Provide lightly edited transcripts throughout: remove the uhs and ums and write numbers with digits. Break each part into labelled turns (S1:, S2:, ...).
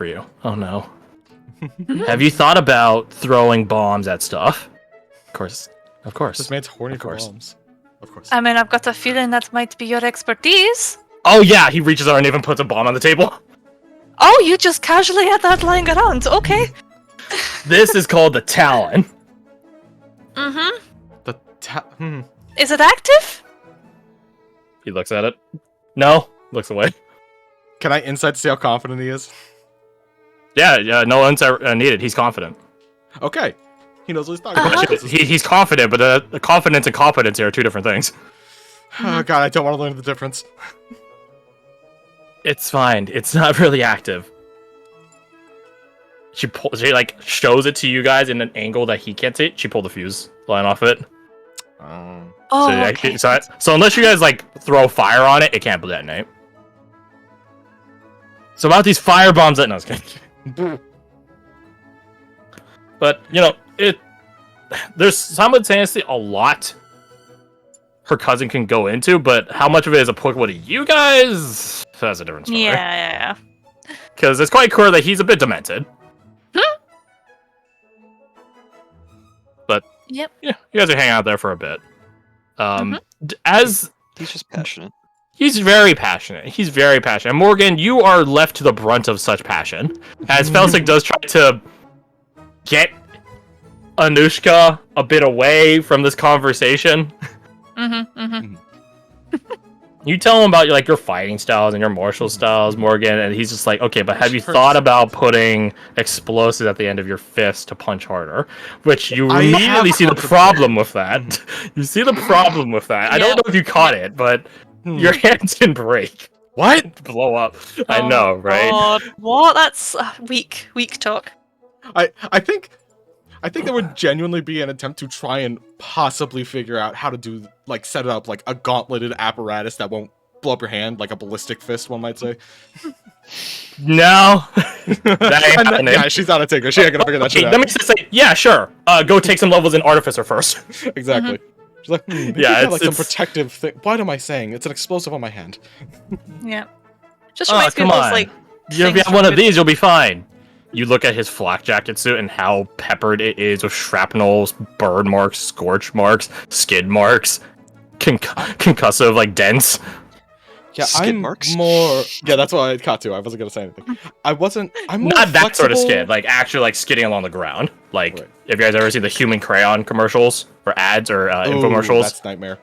S1: for you. Oh no. Have you thought about throwing bombs at stuff? Of course.
S2: This man's horny for bombs. Of course.
S3: I mean, I've got a feeling that might be your expertise.
S1: Oh yeah, he reaches out and even puts a bomb on the table.
S3: Oh, you just casually had that lying around. Okay.
S1: This is called the Talon.
S3: Mm-hmm.
S2: Is
S3: Is it active?
S1: He looks at it. No, looks away.
S2: Can I insight to see how confident he is?
S1: Yeah, no one's needed. He's confident.
S2: Okay. He knows what he's talking about.
S1: He's confident, but the confidence and competency are two different things.
S2: Oh god, I don't want to learn the difference.
S1: It's fine. It's not really active. She like shows it to you guys in an angle that he can't see. She pulled the fuse line off it.
S3: Oh,
S1: okay. So unless you guys like throw fire on it, it can't detonate. So about these fire bombs that no, I was kidding. But you know, there's simultaneously a lot her cousin can go into, but how much of it is applicable to you guys? That's a different story.
S3: Yeah.
S1: Because it's quite clear that he's a bit demented. But
S3: Yep.
S1: yeah, you guys are hanging out there for a bit. As
S4: He's just passionate.
S1: he's very passionate. He's very passionate. Morgan, you are left to the brunt of such passion. As Vhalstadt does try to get Anushka a bit away from this conversation. You tell him about your fighting styles and your martial styles, Morgan, and he's just like, okay, but have you thought about putting explosives at the end of your fist to punch harder? Which you immediately see the problem with that. You see the problem with that. I don't know if you caught it, but your hands can break.
S2: What?
S1: Blow up. I know, right?
S3: God, what? That's weak talk.
S2: I think there would genuinely be an attempt to try and possibly figure out how to do, set it up like a gauntleted apparatus that won't blow up your hand, like a ballistic fist, one might say.
S1: No. That ain't happening.
S2: Yeah, she's not a tinker. She ain't gonna figure that shit out.
S1: Let me just say, yeah, sure. Go take some levels in Artificer first.
S2: Exactly. She's like,
S1: yeah,
S2: it's some protective thing. What am I saying? It's an explosive on my hand.
S3: Yeah. Just reminds me of those,
S1: If you have one of these, you'll be fine. You look at his flak jacket suit and how peppered it is with shrapnels, burn marks, scorch marks, skid marks, concussive, dents.
S2: Yeah,
S4: Skid marks?
S2: more... Yeah, that's what I caught to. I wasn't gonna say anything. I'm more
S1: Not that sort of
S2: flexible.
S1: skid, actually skidding along the ground. Have you guys ever seen the human crayon commercials or ads or infomercials?
S2: That's nightmare.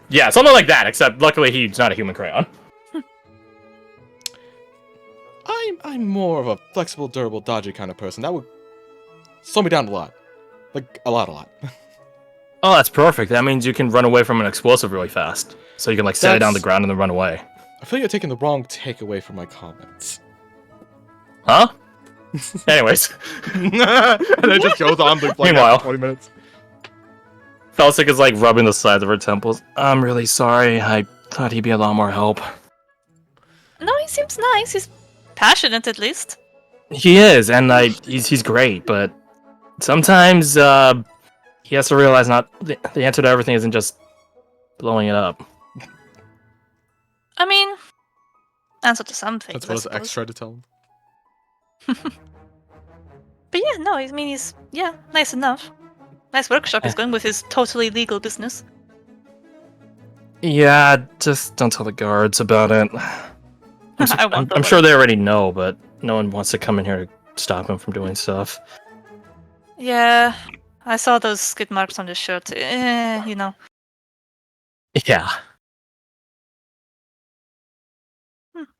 S1: Yeah, something like that, except luckily he's not a human crayon.
S2: I'm more of a flexible, durable, dodgy kind of person. That would slow me down a lot. A lot.
S1: Oh, that's perfect. That means you can run away from an explosive really fast. So you can set it down the ground and then run away.
S2: I feel you're taking the wrong takeaway from my comments.
S1: Huh? Anyways.
S2: And it just goes on for
S1: Meanwhile,
S2: 20 minutes.
S1: Vhalstadt is rubbing the sides of her temples. I'm really sorry. I thought he'd be a lot more help.
S3: No, he seems nice. He's passionate, at least.
S1: He is, and he's great, but sometimes he has to realize the answer to everything isn't just blowing it up.
S3: I mean, answer to some things.
S2: That's what his ex tried to tell him.
S3: But yeah, no, I mean, he's nice enough. Nice workshop he's going with his totally legal business.
S1: Yeah, just don't tell the guards about it. I'm sure they already know, but no one wants to come in here to stop him from doing stuff.
S3: Yeah, I saw those skid marks on his shirt. You know.
S1: Yeah.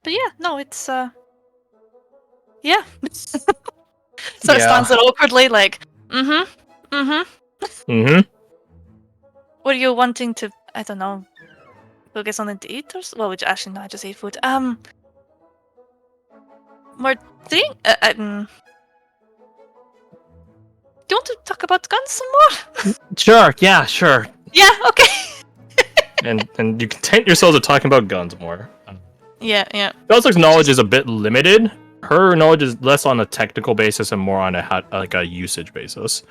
S3: But yeah, no, it's yeah. So it stands there awkwardly, Were you wanting to, I don't know, go get something to eat or well, which actually no, I just ate food. More thing. Do you want to talk about guns some more?
S1: Sure. Yeah. Sure.
S3: Yeah. Okay.
S1: and you content yourselves with talking about guns more.
S3: Yeah.
S1: Vhalstadt's knowledge is a bit limited. Her knowledge is less on a technical basis and more on a usage basis.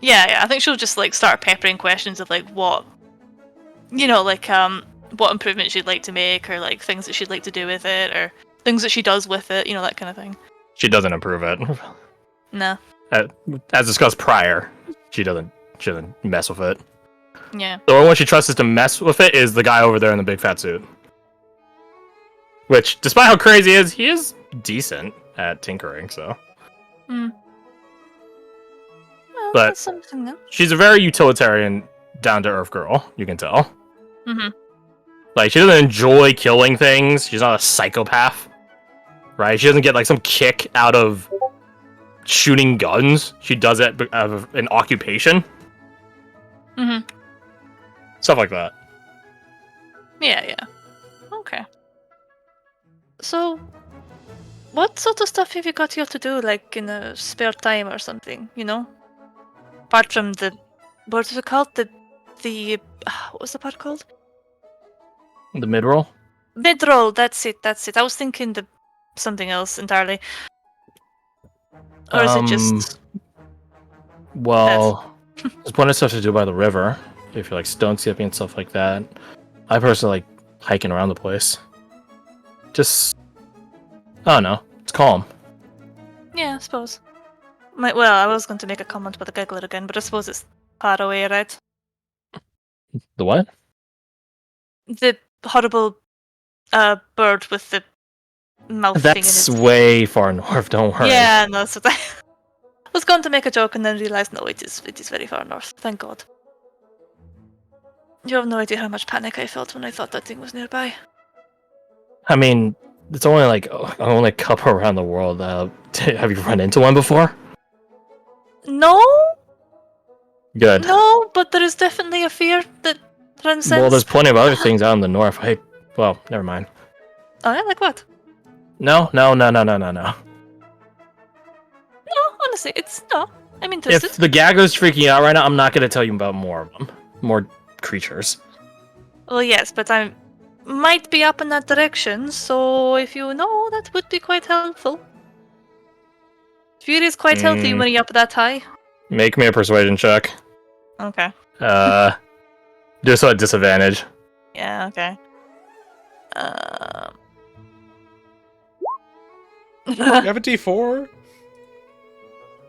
S3: Yeah. I think she'll just start peppering questions of what, what improvements she'd like to make or things that she'd like to do with it or things that she does with it, that kind of thing.
S1: She doesn't improve it.
S3: No.
S1: As discussed prior, she doesn't mess with it.
S3: Yeah.
S1: The only one she trusts to mess with it is the guy over there in the big fat suit. Which, despite how crazy he is decent at tinkering, so.
S3: Well,
S1: But
S3: that's something, though.
S1: she's a very utilitarian, down-to-earth girl, you can tell.
S3: Mm-hmm.
S1: Like, she doesn't enjoy killing things. She's not a psychopath. Right? She doesn't get, like, some kick out of shooting guns. She does it out of an occupation.
S3: Mm-hmm.
S1: Stuff like that.
S3: Yeah. Okay. So, what sort of stuff have you got here to do, like, in a spare time or something, Apart from what was it called? What was the part called?
S1: The mid-roll?
S3: Mid-roll, that's it. I was thinking something else entirely. Or is it just...
S1: Well, there's plenty of stuff to do by the river. If you're like stone skipping and stuff like that. I personally like hiking around the place. I don't know. It's calm.
S3: Yeah, I suppose. Well, I was going to make a comment about the giggler again, but I suppose it's far away, right?
S1: The what?
S3: The horrible bird with the mouth thing in
S1: That's
S3: it.
S1: way far north, don't worry.
S3: Yeah, no, so I was going to make a joke and then realized, no, it is very far north. Thank God. You have no idea how much panic I felt when I thought that thing was nearby.
S1: I mean, it's only a couple around the world. Have you run into one before?
S3: No,
S1: Good.
S3: no, but there is definitely a fear that transcends.
S1: Well, there's plenty of other things out in the north. Well, never mind.
S3: Oh yeah, like what?
S1: No.
S3: No, honestly, I'm interested.
S1: If the gagger's freaking out right now, I'm not going to tell you about more of them. More creatures.
S3: Well, yes, but I might be up in that direction, so if you know, that would be quite helpful. Fear is quite healthy when you're up that high.
S1: Make me a persuasion check.
S3: Okay.
S1: Do so at disadvantage.
S3: Yeah, okay.
S2: You have a D4?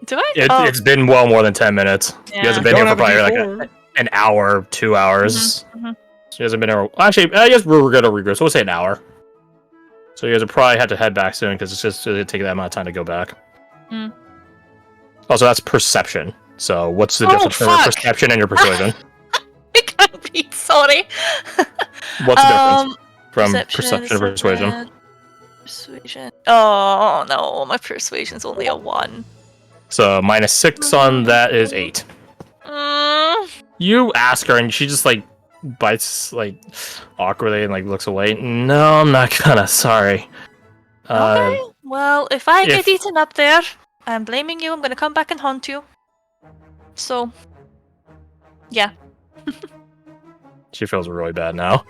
S3: Do I?
S1: It's been well more than 10 minutes.
S3: Yeah.
S1: You guys have been here for
S2: Don't have a
S1: probably like
S2: D4.
S1: an hour, 2 hours.
S3: Mm-hmm.
S1: She hasn't been here. Actually, I guess we're gonna regress. So we'll say an hour. So you guys will probably have to head back soon because it's just gonna take that amount of time to go back.
S3: Mm.
S1: Also, that's perception. So what's the
S3: Oh,
S1: difference between your
S3: fuck.
S1: perception and your persuasion?
S3: I can't read, sorry.
S1: What's the difference from
S3: Perception
S1: perception and persuasion?
S3: Persuasion. Oh no, my persuasion's only a 1.
S1: So -6 on that is 8. You ask her and she just like bites like awkwardly and like looks away. No, I'm not gonna. Sorry.
S3: Okay. Well, if I get eaten up there, I'm blaming you. I'm gonna come back and haunt you. So, yeah.
S1: She feels really bad now.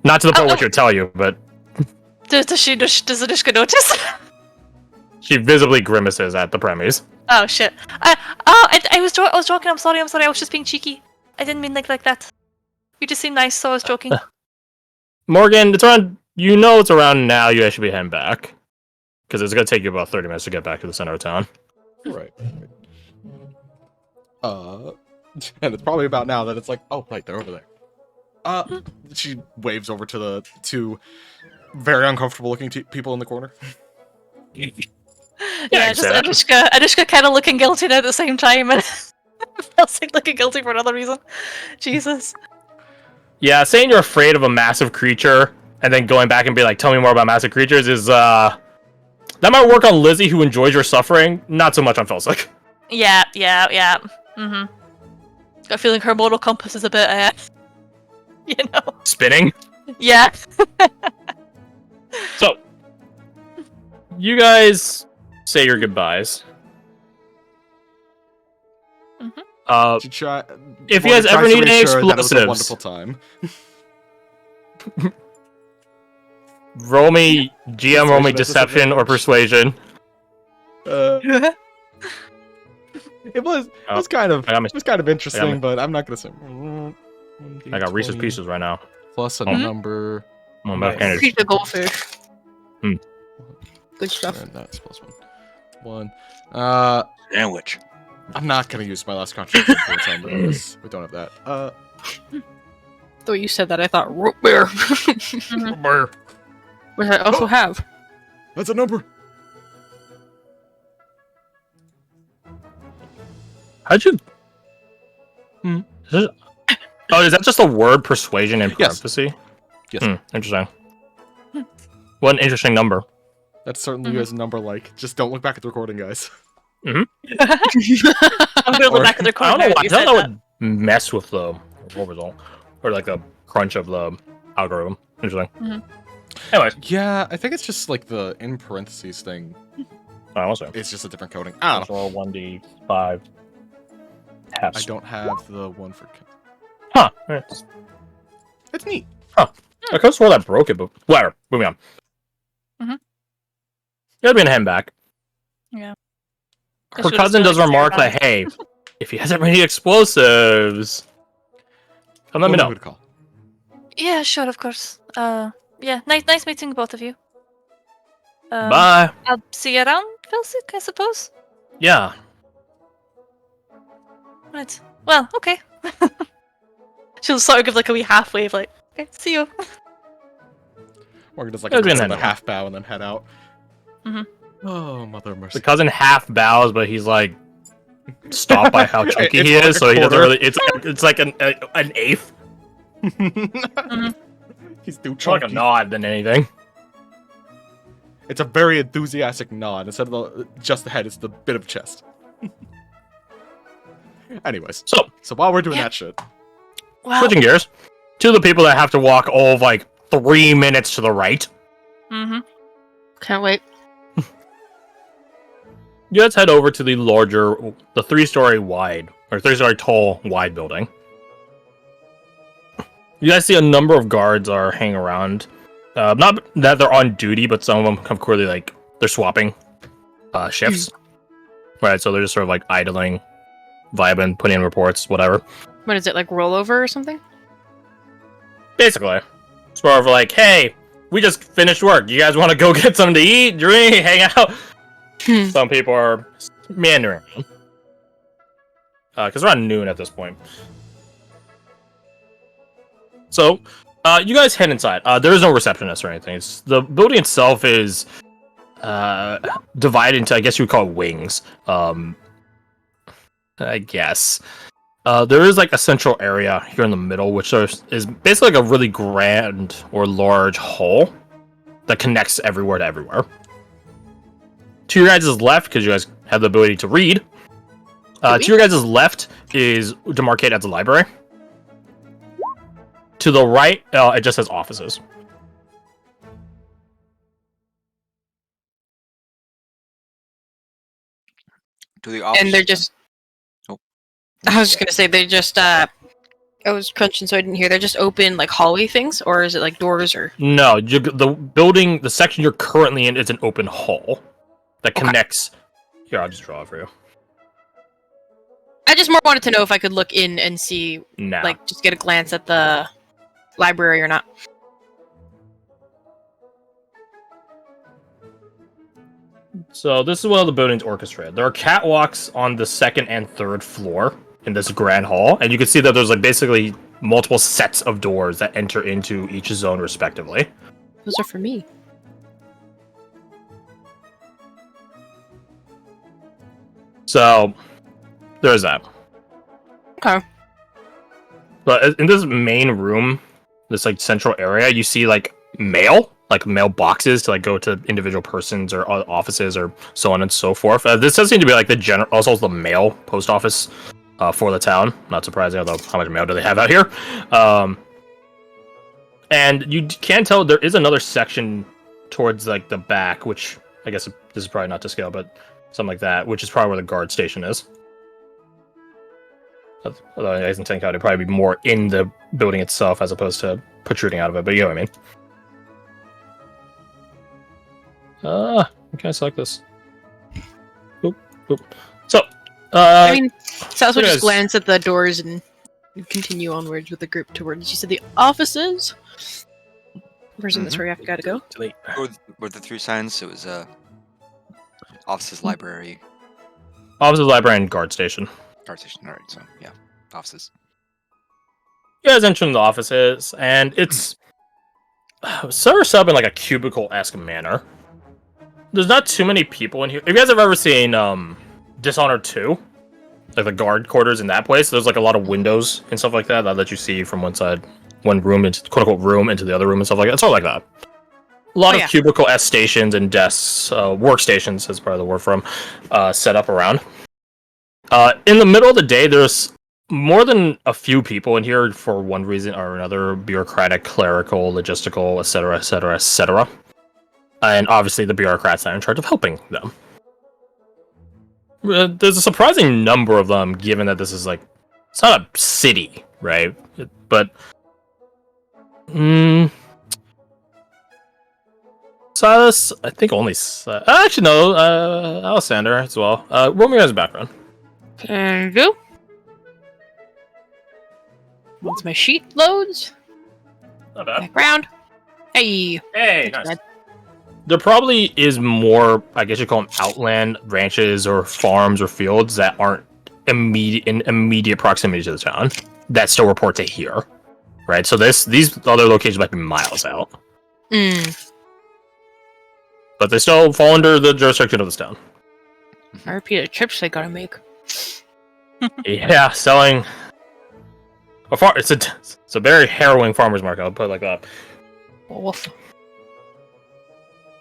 S1: Not to the point where she'll tell you, but
S3: Does Anushka notice?
S1: she visibly grimaces at the premise.
S3: Oh shit. I was joking. I'm sorry. I was just being cheeky. I didn't mean like that. You just seem nice, so I was joking.
S1: Morgan, it's around. You know it's around now. You guys should be heading back because it's gonna take you about 30 minutes to get back to the center of town.
S2: Right. And it's probably about now that it's like, oh, right, they're over there. She waves over to the two very uncomfortable looking people in the corner.
S3: Yeah, just Anushka kind of looking guilty now at the same time, and Vhalstadt looking guilty for another reason. Jesus.
S1: Yeah, saying you're afraid of a massive creature and then going back and be like, tell me more about massive creatures is that might work on Lizzie, who enjoys your suffering. Not so much on Vhalstadt.
S3: Yeah. Mm-hmm. Got a feeling her moral compass is a bit,
S1: Spinning.
S3: Yeah.
S1: So, you guys say your goodbyes.
S3: Mm-hmm.
S2: She try,
S1: If you guys ever
S2: tries to
S1: need any
S2: reassure that it was a
S1: explosives,
S2: wonderful time.
S1: roll me GM, roll me deception or persuasion.
S2: It was kind of interesting,
S1: me.
S2: but I'm not gonna say.
S1: I got Reese's Pieces right now.
S2: Plus a
S1: Mhm.
S2: number.
S1: I'm about
S2: Nice.
S1: to
S3: Keep the goldfish.
S4: Good stuff.
S2: And that's +1.
S5: Sandwich.
S2: I'm not gonna use my last concentration points on this. We don't have that.
S4: The way you said that, I thought root beer. Which I also have.
S2: That's a number.
S1: How'd you? Oh, is that just a word persuasion in
S2: Yes.
S1: parentheses?
S2: Yes.
S1: Interesting. What an interesting number.
S2: That's certainly a number like. Just don't look back at the recording, guys.
S3: I'm gonna look back at the
S1: I
S3: corner.
S1: don't know why. I
S3: You
S1: thought
S3: said
S1: that
S3: that.
S1: would mess with the result, or like the crunch of the algorithm. Interesting. Anyways,
S2: Yeah, I think it's just like the in parentheses thing.
S1: I also
S2: It's just a different coding. I don't know.
S1: roll 1d5.
S2: I don't have the one for.
S1: Huh. Right.
S2: It's neat.
S1: I could have swore that broke it, but whatever. Moving on.
S3: Mhm.
S1: You gotta be in hand back.
S3: Yeah. I
S1: Her
S3: should've
S1: cousin
S3: started
S1: does remark
S3: staring
S1: that, hey, if he hasn't any explosives, come let me
S2: We'll
S1: know.
S2: who to call.
S3: Yeah, sure, of course. Yeah, nice meeting both of you.
S1: Bye.
S3: I'll see you around, Vhalstadt, I suppose.
S1: Yeah.
S3: Right. Well, okay. She'll sort of give like a wee half wave, like, okay, see you.
S2: Morgan does like
S1: That'd be
S2: a
S1: an
S2: half bow and then head out.
S3: Mhm.
S2: Oh, mother of mercy.
S1: The cousin half bows, but he's like stopped by how chunky
S2: It's
S1: he
S2: like
S1: is,
S2: a
S1: so he doesn't
S2: quarter.
S1: really. It's like an eighth,
S2: He's too
S1: more like a
S2: chunky.
S1: nod than anything.
S2: It's a very enthusiastic nod. Instead of just the head, it's the bit of chest. Anyways, so while we're doing
S3: Yeah.
S2: that shit,
S3: Wow.
S1: Switching gears to the people that have to walk all of like 3 minutes to the right.
S3: Mm-hmm.
S4: Can't wait.
S1: You guys head over to the larger, the 3-story wide, or 3-story tall wide building. You guys see a number of guards are hanging around. Not that they're on duty, but some of them have clearly like they're swapping shifts. Right, so they're just sort of like idling, vibing, putting in reports, whatever.
S4: What is it, like rollover or something?
S1: Basically, it's more of like, hey, we just finished work. You guys want to go get something to eat, drink, hang out? Some people are meandering because we're on noon at this point. So, you guys head inside. There is no receptionist or anything. The building itself is divided into, I guess you would call it wings. I guess. There is like a central area here in the middle, which is basically like a really grand or large hall that connects everywhere to everywhere. To your guys' left, because you guys have the ability to read, to your guys' left is demarcated as a library. To the right, it just says offices.
S5: To the office.
S4: And they're just.
S5: Oh.
S4: I was just gonna say they're just. I was crunching, so I didn't hear. They're just open like hallway things, or is it like doors or?
S1: No, the building, the section you're currently in, is an open hall that connects. Here, I'll just draw it for you.
S4: I just more wanted to know if I could look in and see,
S1: Nah.
S4: like, just get a glance at the library or not.
S1: So this is one of the buildings orchestrated. There are catwalks on the 2nd and 3rd floor in this grand hall, and you can see that there's like basically multiple sets of doors that enter into each zone respectively.
S4: Those are for me.
S1: So there's that.
S4: Okay.
S1: But in this main room, this like central area, you see like mail boxes to like go to individual persons or offices or so on and so forth. This does seem to be like the general, also the mail post office for the town. Not surprising, although how much mail do they have out here? And you can tell there is another section towards like the back, which I guess this is probably not to scale, but something like that, which is probably where the guard station is. Although I think it would probably be more in the building itself as opposed to protruding out of it, but you know what I mean. Okay, select this. Boop, boop. So,
S4: I mean, so I also
S1: it
S4: just
S1: is.
S4: glance at the doors and continue onwards with the group towards, you said, the offices? presume that's where you have to go.
S1: Delete.
S5: Were the 3 signs? It was offices, library,
S1: Offices, library, and guard station.
S5: guard station. All right, so yeah, offices.
S1: You guys enter the offices, and it's sort of set up in like a cubicle-esque manner. There's not too many people in here. If you guys have ever seen Dishonored 2, like the guard quarters in that place, there's like a lot of windows and stuff like that that let you see from one side, one room into quote-unquote room into the other room and stuff like that. It's all like that. A lot of cubicle-esque stations and desks, workstations is probably the word for them, set up around. In the middle of the day, there's more than a few people in here for one reason or another: bureaucratic, clerical, logistical, etc., etc., etc. And obviously, the bureaucrats are in charge of helping them. There's a surprising number of them, given that this is like it's not a city, right? But Silas, I think only. Actually, no. Alessander as well. Roll me as a background.
S4: Can do. Once my sheet loads.
S1: Not bad.
S4: Background. Hey.
S1: Hey, nice. There probably is more, I guess you call them outland ranches or farms or fields that aren't in immediate proximity to the town that still report to here, right? So these other locations might be miles out, but they still fall under the jurisdiction of this town.
S4: I repeated trips they gotta make.
S1: Yeah, selling. It's a very harrowing farmer's market. I'll put it like that.
S4: Woof.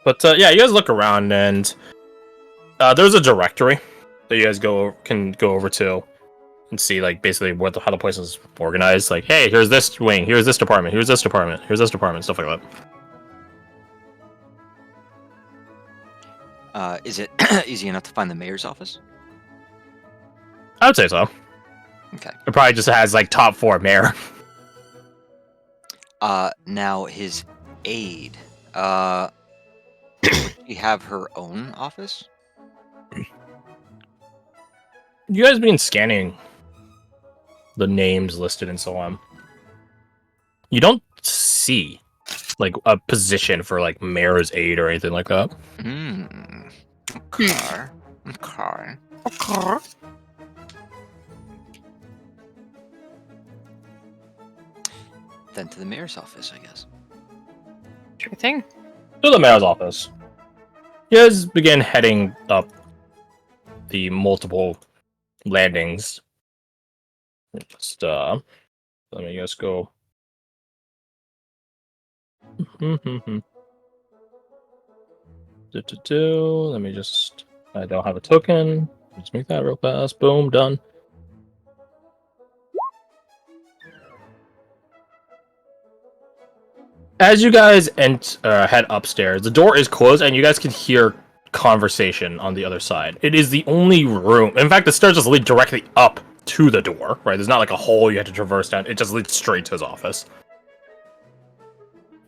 S1: But yeah, you guys look around, and there's a directory that you guys can go over to and see, like, basically how the place is organized. Like, hey, here's this wing, here's this department, here's this department, here's this department, stuff like that.
S5: Is it easy enough to find the mayor's office?
S1: I would say so.
S5: Okay.
S1: It probably just has like top 4 mayor.
S5: Now his aide. Would she have her own office?
S1: You guys been scanning the names listed and so on. You don't see like a position for like mayor's aide or anything like that.
S5: Okay. Then to the mayor's office, I guess.
S4: Sure thing.
S1: To the mayor's office. You guys begin heading up the multiple landings. Just let me just go. Let me just. I don't have a token. Let's make that real fast. Boom, done. As you guys head upstairs, the door is closed, and you guys can hear conversation on the other side. It is the only room. In fact, the stairs just lead directly up to the door. Right? There's not like a hole you have to traverse down. It just leads straight to his office.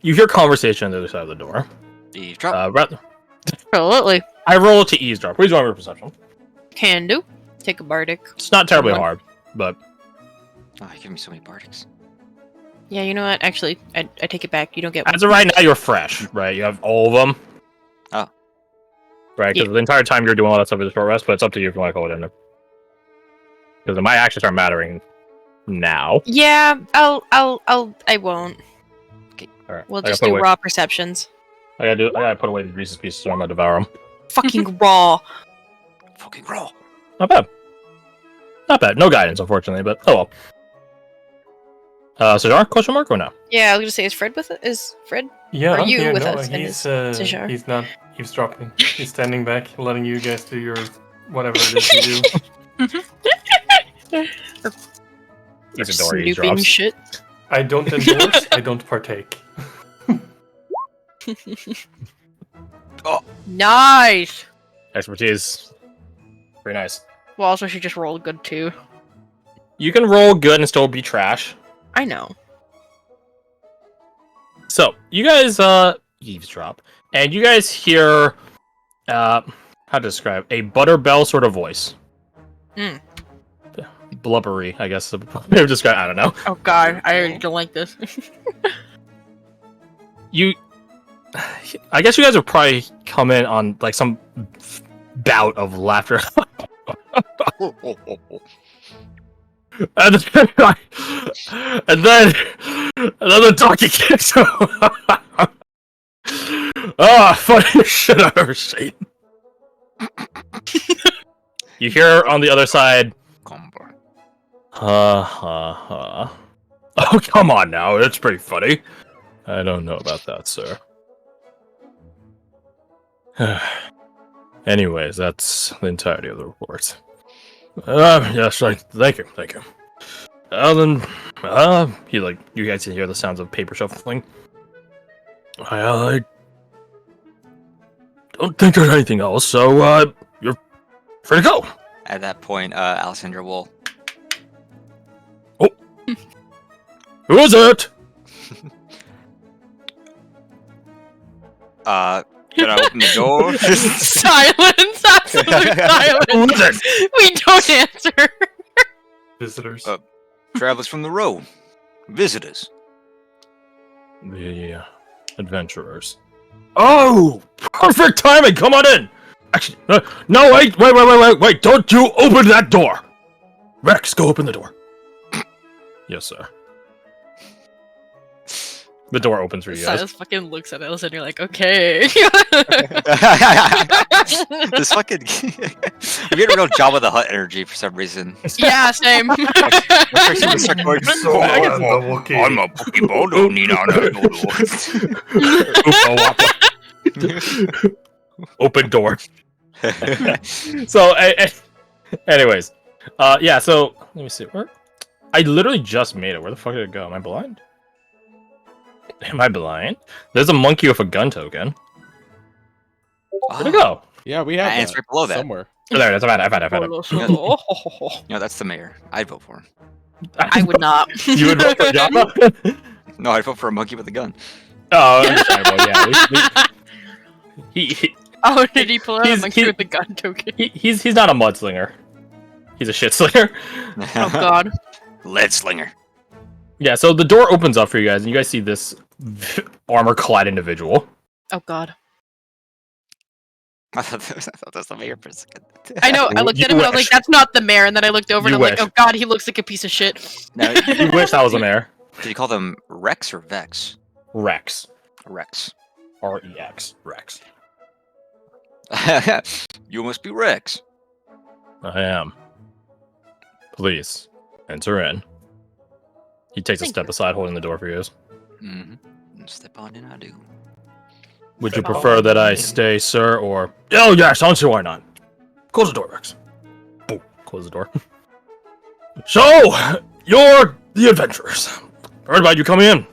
S1: You hear conversation on the other side of the door.
S5: Eavesdrop.
S4: Absolutely.
S1: I roll to eavesdrop. Please roll your perception.
S4: Can do. Take a bardic.
S1: It's not terribly hard, but
S5: Oh, you give me so many bardics.
S4: Yeah, you know what? Actually, I take it back. You don't get
S1: as of right now, you're fresh, right? You have all of them.
S5: Oh.
S1: Right, because
S4: Yeah.
S1: the entire time you're doing all that stuff with a short rest, but it's up to you if you want to call it in there. Because it might actually start mattering now.
S4: Yeah, I won't.
S1: All right.
S4: We'll just do raw perceptions.
S1: I gotta put away the Reese's Pieces, so I'm gonna devour them.
S4: Fucking raw.
S5: Fucking roll.
S1: Not bad. Not bad. No guidance, unfortunately, but oh well. Sajar, question mark or no?
S4: Yeah, I was gonna say, is Fred with it? Is Fred?
S6: Yeah,
S4: Are you
S6: yeah,
S4: with
S6: no,
S4: us? And
S6: he's
S4: Sajar?
S6: he's not eavesdropping. He's standing back, letting you guys do your whatever it is you do.
S1: He's a door
S4: Snooping
S1: eavesdrops.
S4: shit.
S6: I don't endorse. I don't partake.
S4: Nice.
S1: Expertise. Very nice.
S4: Well, also she just rolled good too.
S1: You can roll good and still be trash.
S4: I know.
S1: So, you guys eavesdrop, and you guys hear how to describe a butterbell sort of voice. Blubbery, I guess. Describe. I don't know.
S4: Oh god, I don't like this.
S1: you, I guess you guys would probably come in on like some bout of laughter. And then another donkey kicks. Ah, funniest shit I've ever seen. You hear on the other side, ha ha ha. Oh, come on now, it's pretty funny. I don't know about that, sir. Anyways, that's the entirety of the report. Yes, right. Thank you. Then, you guys can hear the sounds of paper shuffling. I don't think there's anything else, so, you're free to go.
S5: At that point, Alessandra will.
S1: Who is it?
S5: Can I open the door?
S4: Silence! Absolute
S1: Who is
S4: silence!
S1: it?
S4: We don't answer!
S6: Visitors.
S5: Travelers from the road. Visitors.
S1: The adventurers. Oh, perfect timing. Come on in. Actually, no, wait. Don't you open that door. Rex, go open the door. Yes, sir. The door opens for you guys.
S4: Silas fucking looks at Alice and you're like, okay.
S5: This fucking. I'm getting real Jabba the Hutt energy for some reason.
S4: Yeah, same.
S5: I'm a Pokeball, don't need
S1: Open door. So, anyways, yeah. So let me see. Where? I literally just made it. Where the fuck did it go? Am I blind? There's a monkey with a gun token. Where'd it go?
S2: Yeah, we have
S5: And it's
S2: that
S5: right below that.
S2: somewhere.
S1: Oh, there it is. I found it.
S5: No, that's the mayor. I'd vote for him.
S4: I would not.
S1: You would vote for Java?
S5: No, I'd vote for a monkey with a gun.
S1: Oh, understandable. Yeah. He
S4: Oh, did he pull out a
S1: He's-
S4: monkey
S1: he-
S4: with the gun token?
S1: he's not a mudslinger. He's a shit slinger.
S4: Oh god.
S5: Lead slinger.
S1: Yeah. So the door opens up for you guys, and you guys see this armor-clad individual.
S4: Oh god.
S5: I thought that was the mayor for a second.
S4: I know, I looked at him and I was like, that's not the mayor, and then I looked over and
S1: You
S4: I'm like,
S1: wish.
S4: oh god, he looks like a piece of shit.
S5: No,
S1: You wish that was a mayor.
S5: did you call them Rex or Vex?
S1: Rex.
S5: Rex.
S1: R-E-X. Rex.
S5: You must be Rex.
S1: I am. Please, enter in. He takes a
S4: Thank
S1: step aside, holding the door for you guys.
S5: Mm-hmm. Step on in, I do.
S1: Would you prefer that I stay, sir, or... Oh, yes, I don't see why not. Close the door, Rex. Boom. Close the door. So, you're the adventurers. Heard about you coming in.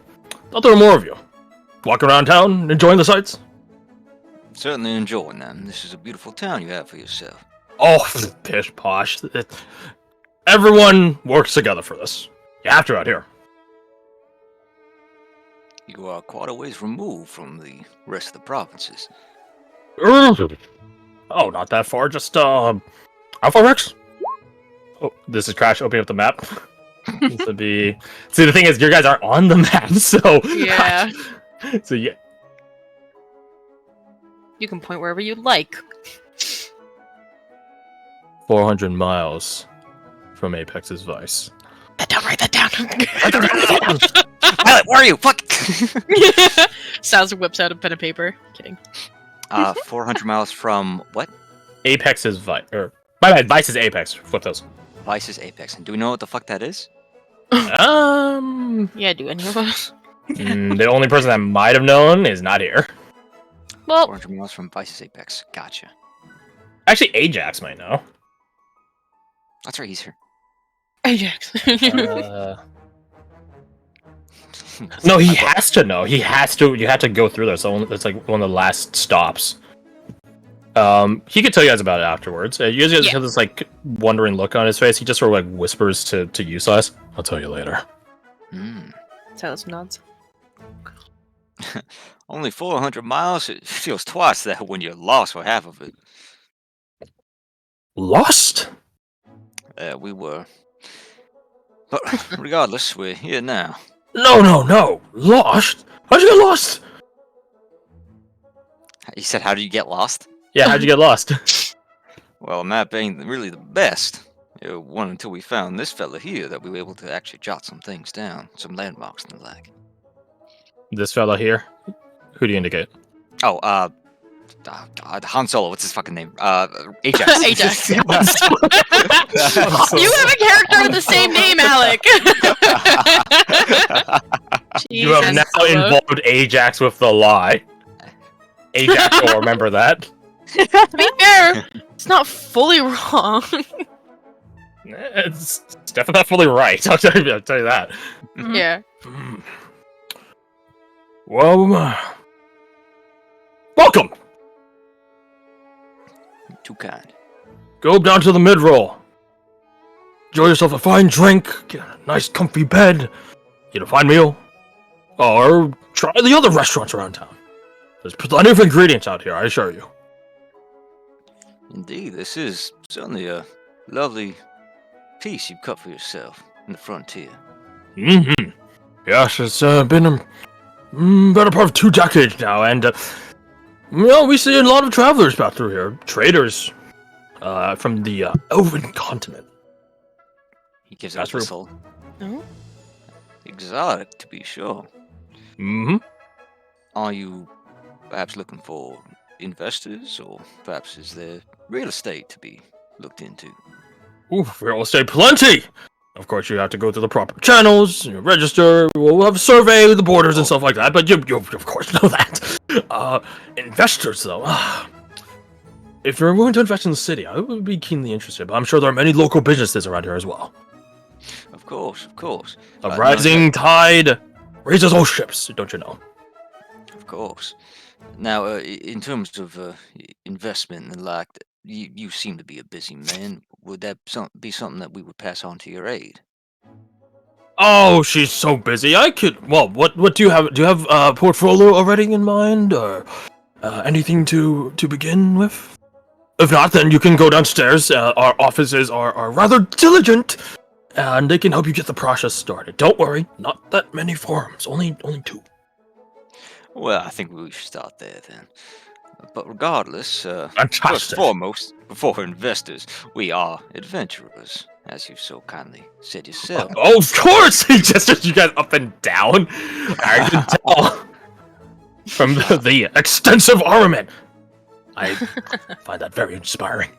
S1: Thought there were more of you. Walking around town, enjoying the sights?
S5: Certainly enjoying them. This is a beautiful town you have for yourself.
S1: Oh, pish posh. Everyone works together for this. You have to out here.
S5: You are quite a ways removed from the rest of the provinces.
S1: Oh, not that far. Just, how far, Rex? Oh, this is Crash opening up the map. This would be... See, the thing is, your guys aren't on the map, so...
S4: Yeah.
S1: So, yeah.
S4: You can point wherever you'd like.
S1: 400 miles from Apex's Vice.
S4: Write that down.
S5: Violet, where are you? Fuck!
S4: Sounds whips out a pen and paper. Kidding.
S5: 400 miles from what?
S1: Apex's Vice. My bad, Vice is Apex. Flip those.
S5: Vice's Apex. And do we know what the fuck that is?
S4: Yeah, do any of us?
S1: The only person that might have known is not here.
S4: Well,
S5: 400 miles from Vice's Apex. Gotcha.
S1: Actually, Ajax might know.
S5: That's right, he's here.
S4: Ajax.
S1: No, he has to know. He has to. You have to go through there. So it's like one of the last stops. He could tell you guys about it afterwards. You guys
S4: Yeah.
S1: have this like wondering look on his face. He just sort of like whispers to you, Silas. I'll tell you later.
S4: Silas nods.
S5: Only 400 miles? It feels twice that when you're lost for half of it.
S1: Lost?
S5: We were. But regardless, we're here now.
S1: No. Lost? How'd you get lost?
S5: You said, how do you get lost?
S1: Yeah, how'd you get lost?
S5: Well, a map ain't really the best. It wasn't until we found this fella here that we were able to actually jot some things down, some landmarks and the like.
S1: This fella here? Who do you indicate?
S5: Oh, Han Solo, what's his fucking name? Ajax.
S4: Ajax. You have a character with the same name, Alec.
S1: You have
S4: Jesus.
S1: now involved Ajax with the lie. Ajax will remember that.
S4: To be fair, it's not fully wrong.
S1: It's definitely not fully right. I'll tell you that.
S4: Yeah.
S1: Well, welcome.
S5: Too kind.
S1: Go down to the mid-roll. Enjoy yourself a fine drink, get a nice comfy bed, get a fine meal, or try the other restaurants around town. There's plenty of ingredients out here, I assure you.
S5: Indeed, this is certainly a lovely piece you've cut for yourself in the frontier.
S1: Mm-hmm. Yes, it's been a better part of 2 decades now, and we see a lot of travelers pass through here. Traders from the Elven continent.
S5: He gives
S1: That's
S5: us a whistle.
S4: Oh.
S5: Exotic, to be sure.
S1: Mm-hmm.
S5: Are you perhaps looking for investors, or perhaps is there real estate to be looked into?
S1: Ooh, real estate plenty! Of course, you have to go through the proper channels, you register, we'll have a survey of the borders and stuff like that, but you of course know that. Investors, though. If you're willing to invest in the city, I would be keenly interested, but I'm sure there are many local businesses around here as well.
S5: Of course, of course.
S1: A rising tide raises all ships, don't you know?
S5: Of course. Now, in terms of investment and the like, you seem to be a busy man. Would that be something that we would pass on to your aid?
S1: Oh, she's so busy. I could. Well, what do you have? Do you have a portfolio already in mind, or anything to begin with? If not, then you can go downstairs. Our offices are rather diligent, and they can help you get the process started. Don't worry, not that many forms, only 2.
S5: Well, I think we should start there then. But regardless, first
S1: Fantastic.
S5: and foremost, before investors, we are adventurers, as you so kindly said yourself.
S1: Oh, of course! He gestures you guys up and down. I can tell from the extensive armament. I find that very inspiring.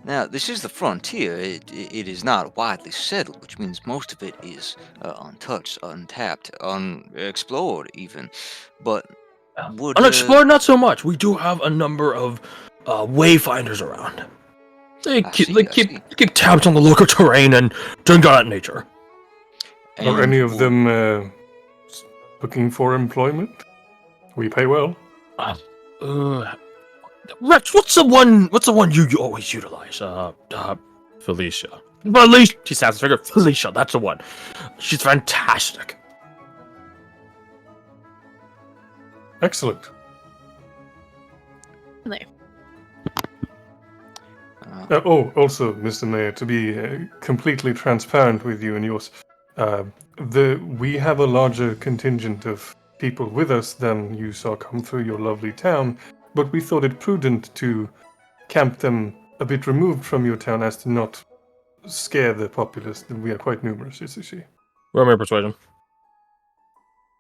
S5: Now, this is the frontier. It is not widely settled, which means most of it is untouched, untapped, unexplored even. But would...
S1: Unexplored, not so much. We do have a number of wayfinders around. They keep tabs on the local terrain and things of that nature.
S6: Are any of them looking for employment? We pay well.
S1: Rex, what's the one you always utilize? Felicia. Well, at least she sounds figure. Felicia, that's the one. She's fantastic.
S6: Excellent.
S4: There.
S6: Also, Mr. Mayor, to be completely transparent with you and yours, we have a larger contingent of people with us than you saw come through your lovely town, but we thought it prudent to camp them a bit removed from your town as to not scare the populace. We are quite numerous, you see.
S1: Roll me a persuasion.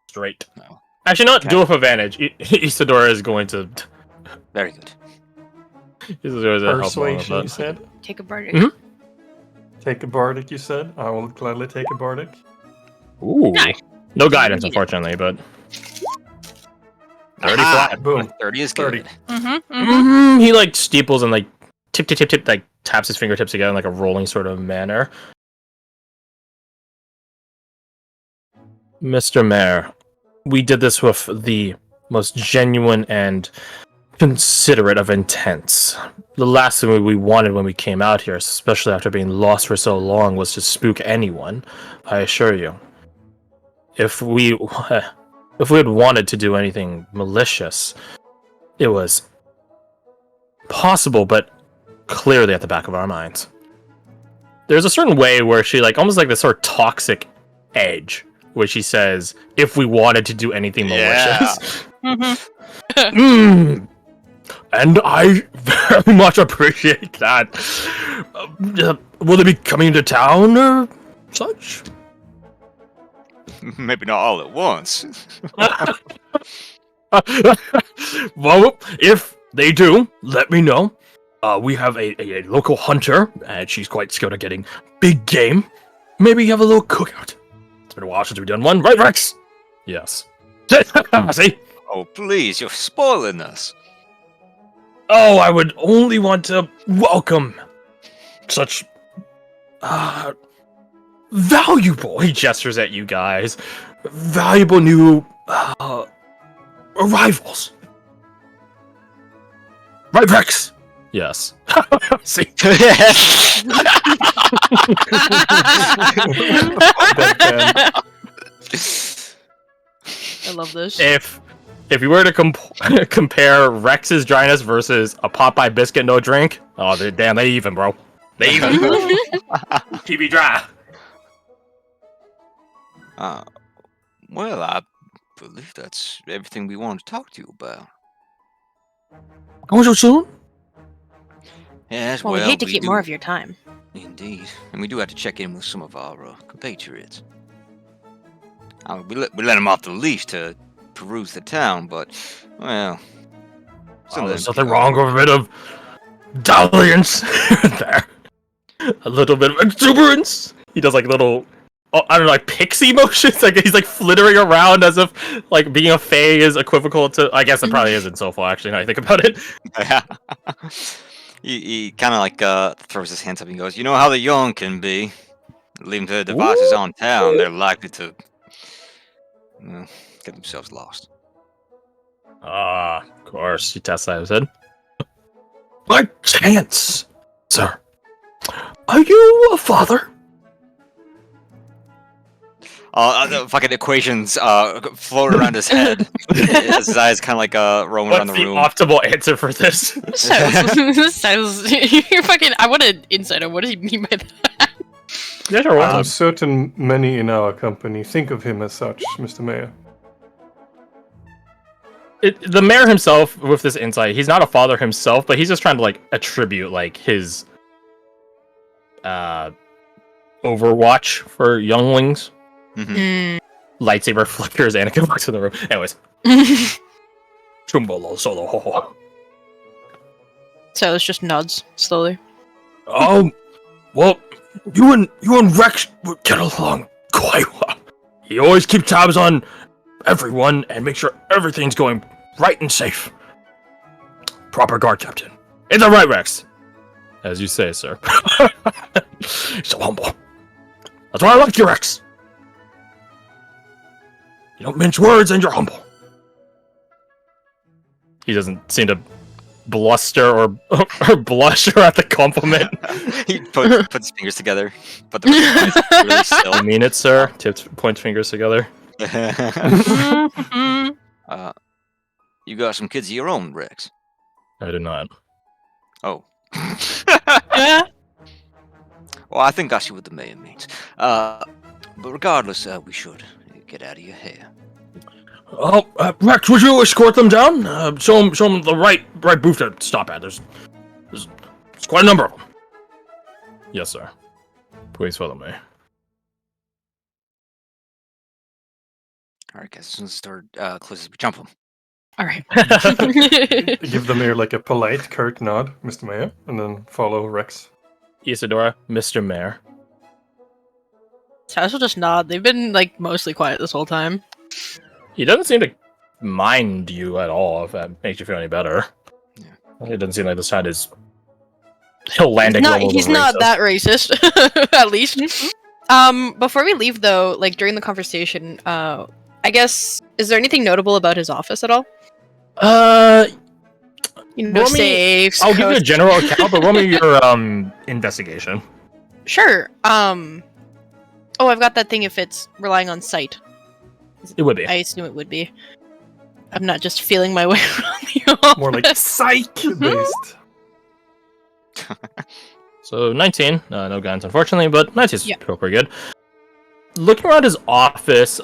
S1: Straight.
S5: No.
S1: Actually, not
S5: Okay.
S1: dual with advantage. Isadora is going to.
S5: Very good.
S1: Isadora is help
S6: Persuasion,
S1: along
S6: you
S1: with that.
S6: said?
S4: Take a bardic.
S1: Mhm.
S6: Take a bardic, you said? I will gladly take a bardic.
S1: Ooh.
S4: Nice.
S1: No guidance,
S4: Need it.
S1: unfortunately, but 30
S5: Aha!
S1: flat.
S6: Boom.
S5: 30 is
S6: 30.
S5: good.
S1: He like steeples and like tip, like taps his fingertips together in like a rolling sort of manner. Mr. Mayor, we did this with the most genuine and considerate of intents. The last thing we wanted when we came out here, especially after being lost for so long, was to spook anyone. I assure you. If we had wanted to do anything malicious, it was possible, but clearly at the back of our minds. There's a certain way where she like almost like this sort of toxic edge, where she says, "If we wanted to do anything malicious," And I very much appreciate that. Will they be coming to town or such?
S5: Maybe not all at once.
S1: Well, if they do, let me know. We have a local hunter, and she's quite skilled at getting big game. Maybe have a little cookout. It's been a while since we've done one, right, Rex? Yes. See?
S5: Oh, please, you're spoiling us.
S1: Oh, I would only want to welcome such valuable, he gestures at you guys, valuable new arrivals. Right, Rex? Yes. See?
S4: I love this.
S1: If you were to compare Rex's dryness versus a Popeye biscuit no drink, oh, they even, bro. They even. TV dry.
S5: Well, I believe that's everything we want to talk to you about.
S1: Going so soon?
S5: Yes,
S4: Well, we hate to keep more of your time.
S5: Indeed, and we do have to check in with some of our compatriots. We let them off the leash to peruse the town, but, well...
S1: There's nothing wrong with a bit of dalliance there. A little bit of exuberance. He does like little, I don't know, like pixie motions. Like he's like flittering around as if like being a fae is equivocal to. I guess it probably isn't so far actually. Now I think about it.
S5: he kind of like throws his hands up and goes, "You know how the young can be. Leave them to their devices on town. They're likely to get themselves lost."
S1: Of course. He tests out his head. By chance, sir, are you a father?
S5: The fucking equations float around his head. His eyes kind of like roaming around the room.
S1: What's the optimal answer for this?
S4: Sounds you're fucking. I want an insight on what does he mean by that.
S1: Yeah, sure.
S6: I'm certain many in our company think of him as such, Mr. Mayor.
S1: The mayor himself, with this insight, he's not a father himself, but he's just trying to like attribute like his overwatch for younglings. Lightsaber flickers. Anakin walks in the room. Anyways, Chumbolo solo ho ho.
S4: So it's just nods slowly.
S1: Well, you and Rex would get along quite well. He always keeps tabs on everyone and make sure everything's going right and safe. Proper guard captain. Is that right, Rex? As you say, sir. So humble. That's why I like you, Rex. You don't mince words and you're humble. He doesn't seem to bluster or blush at the compliment.
S5: He puts his fingers together, but the eyes really still.
S1: I mean it, sir. Points fingers together.
S5: You got some kids of your own, Rex?
S1: I do not.
S5: Oh. Well, I think I see what the mayor means. But regardless, we should get out of your hair.
S1: Oh, Rex, would you escort them down? Show them the right booth to stop at. There's quite a number of them. Yes, sir. Please follow me.
S5: All right, guys. As soon as the door closes, we jump them.
S4: All right.
S6: Give the mayor like a polite, curt nod, Mr. Mayor, and then follow Rex.
S1: Isadora, Mr. Mayor.
S4: Sash will just nod. They've been like mostly quiet this whole time.
S1: He doesn't seem to mind you at all, if that makes you feel any better. Yeah. It doesn't seem like this side is Hillandic level.
S4: He's not that racist, at least. Before we leave, though, like during the conversation, I guess, is there anything notable about his office at all? Safes.
S1: I'll give you a general account, but roll me your investigation.
S4: Sure. Oh, I've got that thing if it's relying on sight.
S1: It would be.
S4: I assume it would be. I'm not just feeling my way around the office.
S6: More like psych-based.
S1: So 19, no guns unfortunately, but 19's still pretty good. Looking around his office,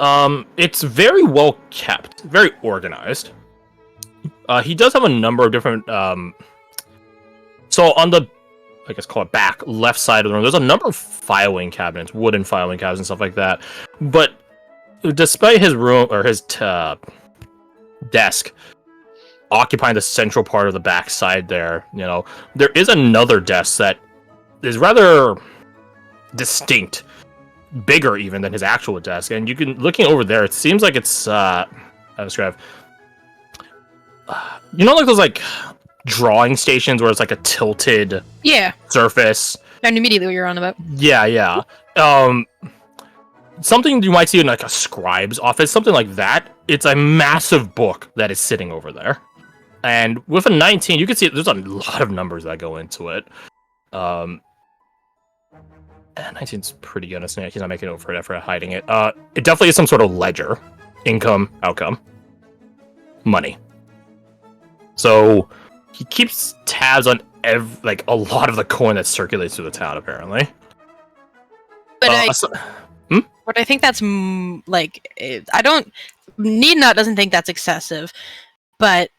S1: it's very well kept, very organized. He does have a number of different. So on the, I guess call it back left side of the room, there's a number of filing cabinets, wooden filing cabinets and stuff like that. But despite his room or his desk occupying the central part of the back side there, there is another desk that is rather distinct, bigger even than his actual desk. And you can, looking over there, it seems like it's how to describe, like those like drawing stations where it's like a tilted surface.
S4: And immediately what you're on about.
S1: Yeah. Something you might see in like a scribe's office, something like that. It's a massive book that is sitting over there. And with a 19, you can see there's a lot of numbers that go into it. 19's pretty good. He's not making an effort at hiding it. It definitely is some sort of ledger. Income, outcome, money. So he keeps tabs on a lot of the coin that circulates through the town, apparently.
S4: But but I think that's I don't. Doesn't think that's excessive, but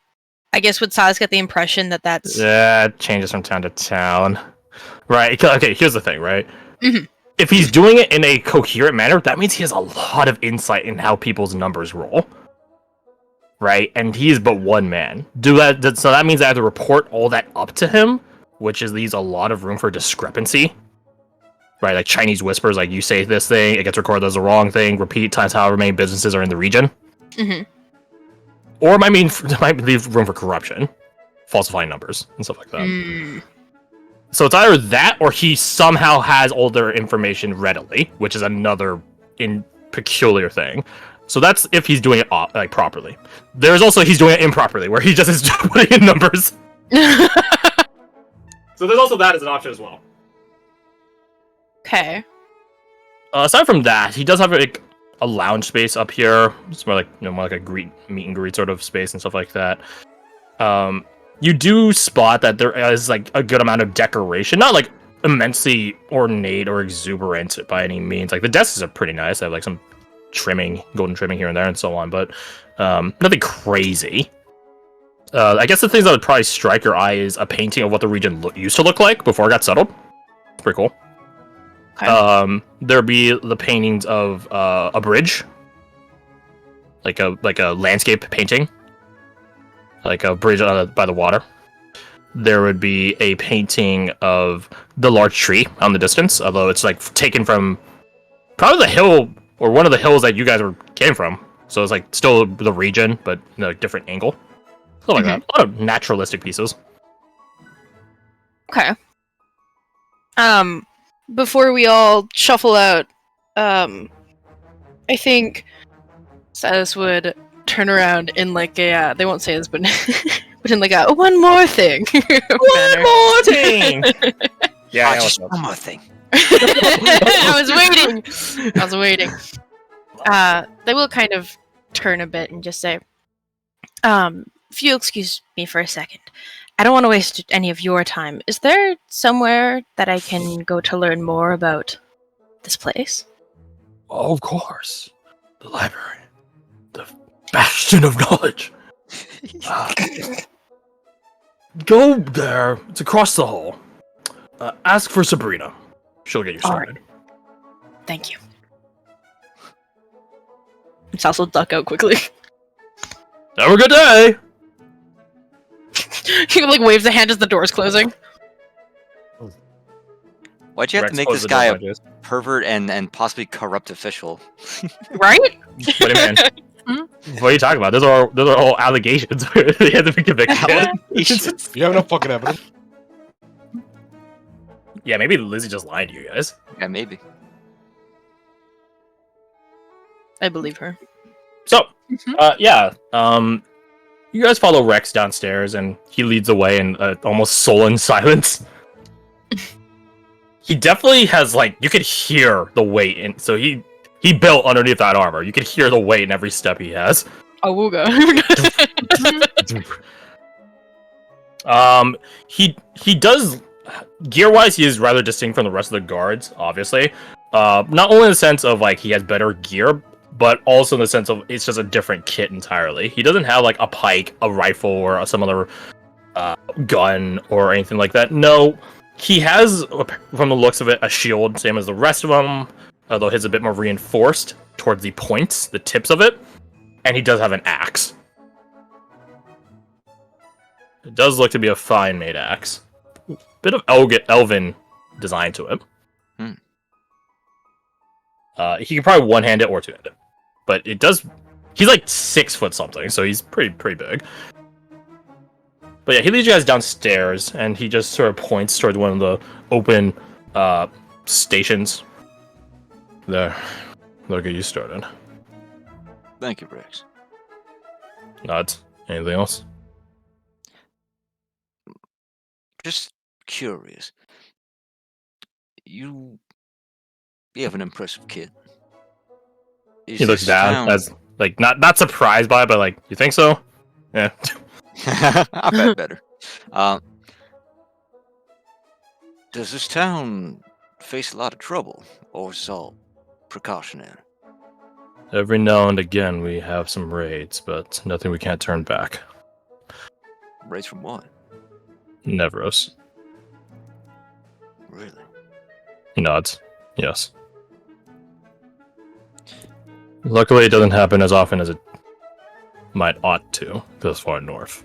S4: I guess would Silas get the impression that that's
S1: it changes from town to town, right? Okay, here's the thing, right?
S4: Mm-hmm.
S1: If he's doing it in a coherent manner, that means he has a lot of insight in how people's numbers roll, right? And he is but one man. So that means I have to report all that up to him, which leaves a lot of room for discrepancy. Right, like Chinese whispers, like you say this thing, it gets recorded as the wrong thing, repeat times however many businesses are in the region.
S4: Mm-hmm.
S1: Or it might leave room for corruption, falsifying numbers, and stuff like that.
S4: Mm.
S1: So it's either that, or he somehow has all their information readily, which is another peculiar thing. So that's if he's doing it properly. There's also he's doing it improperly, where he just is putting in numbers. So there's also that as an option as well.
S4: Okay.
S1: Aside from that, he does have a lounge space up here. It's more like more like a meet and greet sort of space and stuff like that. You do spot that there is like a good amount of decoration, not like immensely ornate or exuberant by any means. Like the desks are pretty nice. They have like some trimming, golden trimming here and there, and so on, but nothing crazy. I guess the things that would probably strike your eye is a painting of what the region used to look like before it got settled. It's pretty cool. Okay. There'd be the paintings of a bridge, like a landscape painting, like a bridge by the water. There would be a painting of the large tree out in the distance, although it's like taken from probably the hill or one of the hills that you guys came from. So it's like still the region, but different angle. Something like that. A lot of naturalistic pieces.
S4: Okay. Before we all shuffle out, I think Silas would turn around in like a, they won't say this, but, but in like a, one more thing.
S1: One more thing! Yeah,
S5: just one more thing.
S4: I was waiting. They will kind of turn a bit and just say, if you'll excuse me for a second. I don't want to waste any of your time. Is there somewhere that I can go to learn more about this place?
S1: Oh, of course. The library. The bastion of knowledge. Go there. It's across the hall. Ask for Sabrina. She'll get you started.
S4: Right. Thank you. Let's also duck out quickly.
S1: Have a good day!
S4: He like waves a hand as the door's closing.
S5: Why'd you have to make this guy a pervert and possibly corrupt official?
S4: Right?
S1: Wait a minute. What are you talking about? Those are all allegations. They had to be convicted.
S2: You have no fucking evidence.
S1: Yeah, maybe Lizzie just lied to you guys.
S5: Yeah, maybe.
S4: I believe her.
S1: So, you guys follow Rex downstairs, and he leads the way in almost sullen silence. He definitely has, like, you could hear the weight, and so he built underneath that armor. You could hear the weight in every step he has.
S4: Awooga.
S1: He does, gear-wise, he is rather distinct from the rest of the guards, obviously. Not only in the sense of, like, he has better gear, but also in the sense of it's just a different kit entirely. He doesn't have like a pike, a rifle, or some other gun or anything like that. No, he has, from the looks of it, a shield, same as the rest of them, although his is a bit more reinforced towards the points, the tips of it, and he does have an axe. It does look to be a fine made axe. Bit of elven design to it. He can probably one-hand it or two-hand it, but it does. He's like 6 foot something, so he's pretty big. But yeah, he leads you guys downstairs, and he just sort of points towards one of the open stations. There, look at you started.
S5: Thank you, Rex.
S1: Nods. Anything else?
S5: Just curious. You have an impressive kit.
S1: He looks down as like not surprised by it, but like, you think so? Yeah.
S5: I bet better. Does this town face a lot of trouble, or is it all precautionary?
S1: Every now and again we have some raids, but nothing we can't turn back.
S5: Raids from what?
S1: Nevros.
S5: Really?
S1: He nods. Yes. Luckily, it doesn't happen as often as it might ought to this far north.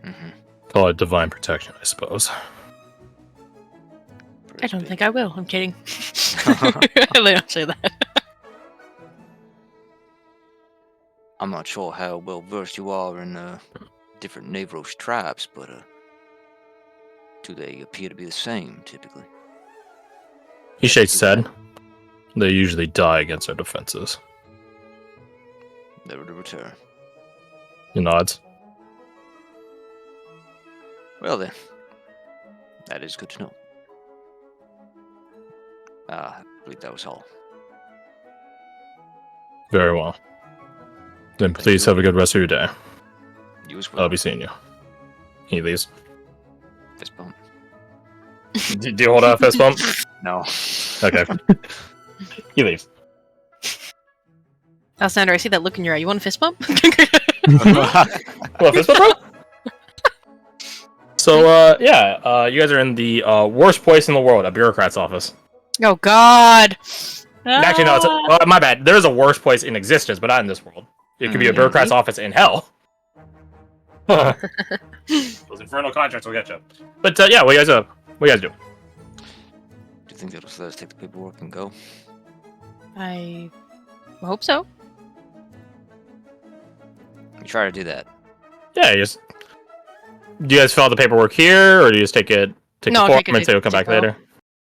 S5: Mm-hmm.
S1: Call it divine protection, I suppose.
S4: I don't think I will. I'm kidding. They don't say that.
S5: I'm not sure how well versed you are in different Nevros tribes, but do they appear to be the same typically?
S1: He shakes his head. They usually die against our defenses.
S5: Never to return.
S1: He nods.
S5: Well then, that is good to know. I believe that was all.
S1: Very well. Then please have a good rest of your day.
S5: You as well.
S1: I'll be seeing you. He leaves.
S5: Fist bump.
S1: Do you hold out a fist bump?
S5: No.
S1: Okay. He leaves.
S4: Alessandro, I see that look in your eye. You want a fist bump?
S1: Well, fist bump, bro? So, you guys are in the worst place in the world, a bureaucrat's office.
S4: Oh, God.
S1: Actually, no, it's my bad. There is a worse place in existence, but not in this world. It could be a bureaucrat's office in hell. Those infernal contracts will get you. But, what you guys do?
S5: Do you think they'll just let us take the paperwork and go?
S4: I hope so.
S5: You try to do that.
S1: Yeah, do you guys fill out the paperwork here, or do you just take the form and say we'll come back later?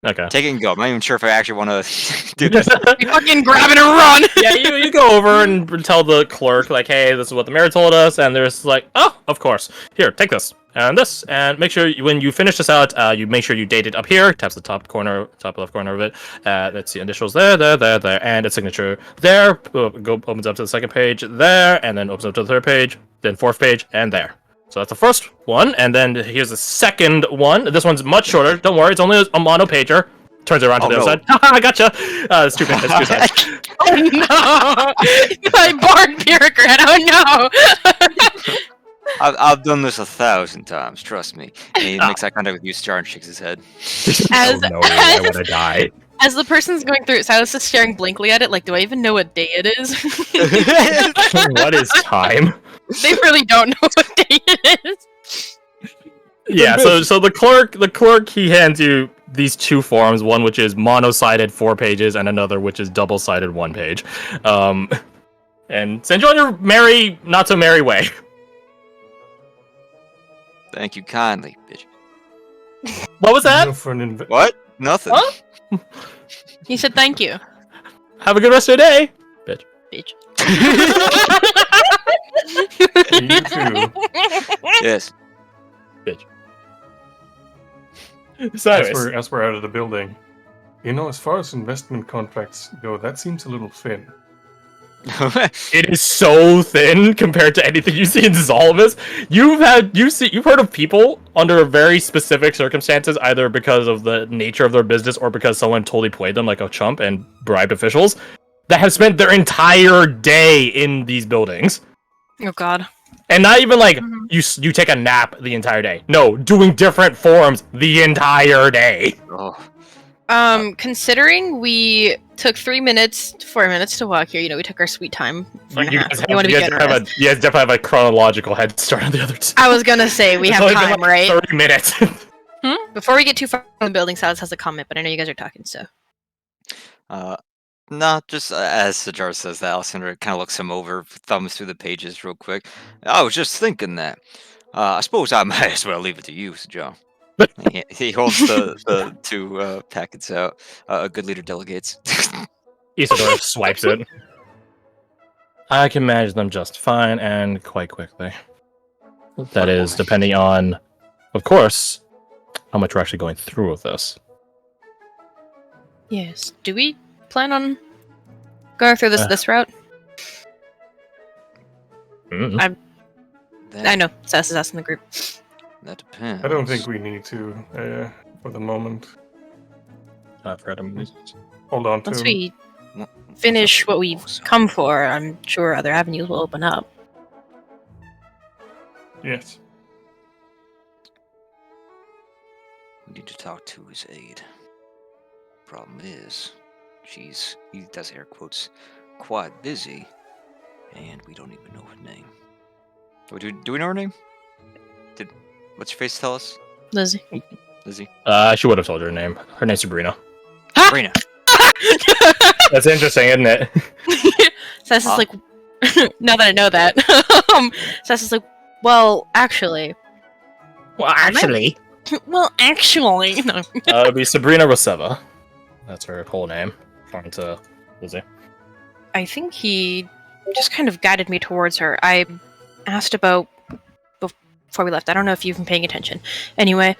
S1: Okay.
S5: Take it and go. I'm not even sure if I actually want to do this.
S4: You fucking grab it and run!
S1: Yeah, you go over and tell the clerk, like, hey, this is what the mayor told us, and they're just like, oh, of course. Here, take this, and make sure when you finish this out, you make sure you date it up here, taps the top left corner of it, that's the initials there, and its signature there, opens up to the second page there, and then opens up to the third page, then fourth page, and there. So that's the first one, and then here's the second one. This one's much shorter. Don't worry, it's only a mono-pager. Turns it around to the other side. I gotcha. It's two sides.
S4: Oh no! My barred bureaucrat. Oh no!
S5: I've done this 1,000 times. Trust me. And he makes eye contact with you, Star, and shakes his head.
S1: I want to die.
S4: As the person's going through it, Silas is staring blankly at it, like, do I even know what day it is?
S1: What is time?
S4: They really don't know what day it is.
S1: Yeah, so the clerk, he hands you these two forms, one which is mono-sided 4 pages, and another which is double-sided 1 page. And send you on your merry, not so merry way.
S5: Thank you kindly, bitch.
S1: What was that?
S5: What? Nothing.
S1: Huh?
S4: He said thank you.
S1: Have a good rest of your day, bitch.
S4: Bitch.
S6: You too.
S5: Yes.
S1: Bitch. So anyways.
S6: As we're out of the building, as far as investment contracts go, that seems a little thin.
S1: It is so thin compared to anything you see in Zolvis. You've heard of people under very specific circumstances, either because of the nature of their business or because someone totally played them like a chump and bribed officials, that have spent their entire day in these buildings.
S4: Oh God.
S1: And not even like you take a nap the entire day. No, doing different forms the entire day.
S5: Oh,
S4: Considering we took 4 minutes to walk here, we took our sweet time.
S1: You guys definitely have a chronological head start on the other two.
S4: I was gonna say we
S1: It's
S4: have
S1: only been,
S4: time,
S1: like,
S4: right?
S1: 30 minutes.
S4: Before we get too far from the building, Silas has a comment, but I know you guys are talking, so.
S5: no, just as Sajar says that, Alessandra kind of looks him over, thumbs through the pages real quick. I was just thinking that. I suppose I might as well leave it to you, Sajar. He holds the two packets out. A good leader delegates.
S1: Isidore swipes it. I can manage them just fine and quite quickly. That is, depending on, of course, how much we're actually going through with this.
S4: Yes. Do we plan on going through this route?
S1: Mm.
S4: I know. Sass is asking the group.
S5: That depends.
S6: I don't think we need to for the moment. Hold on to
S4: Once
S6: him.
S4: we finish what we've come for, I'm sure other avenues will open up.
S6: Yes.
S5: We need to talk to his aide. Problem is, he does air quotes, quite busy, and we don't even know her name. Do we know her name? What's your face tell us?
S4: Lizzie.
S5: Lizzie?
S1: She would have told her name. Her name's Sabrina.
S5: Sabrina.
S1: That's interesting, isn't it?
S4: Sass is like, now that I know that, Sass is like, well, actually.
S1: Well, actually.
S4: Well, actually. No.
S1: It'd be Sabrina Roseva. That's her whole name, according to Lizzie.
S4: I think he just kind of guided me towards her. I asked about before we left. I don't know if you've been paying attention. Anyway,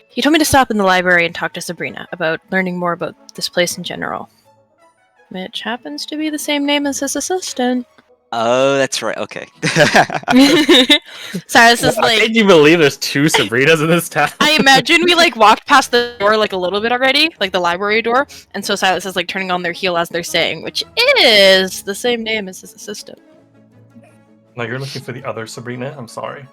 S4: he told me to stop in the library and talk to Sabrina about learning more about this place in general. Which happens to be the same name as his assistant.
S5: Oh, that's right. Okay.
S4: Cyrus is like,
S1: Can you believe there's two Sabrinas in this town?
S4: I imagine we walked past the door a little bit already, like the library door, and so Silas is turning on their heel as they're saying, which is the same name as his assistant.
S6: No, you're looking for the other Sabrina? I'm sorry.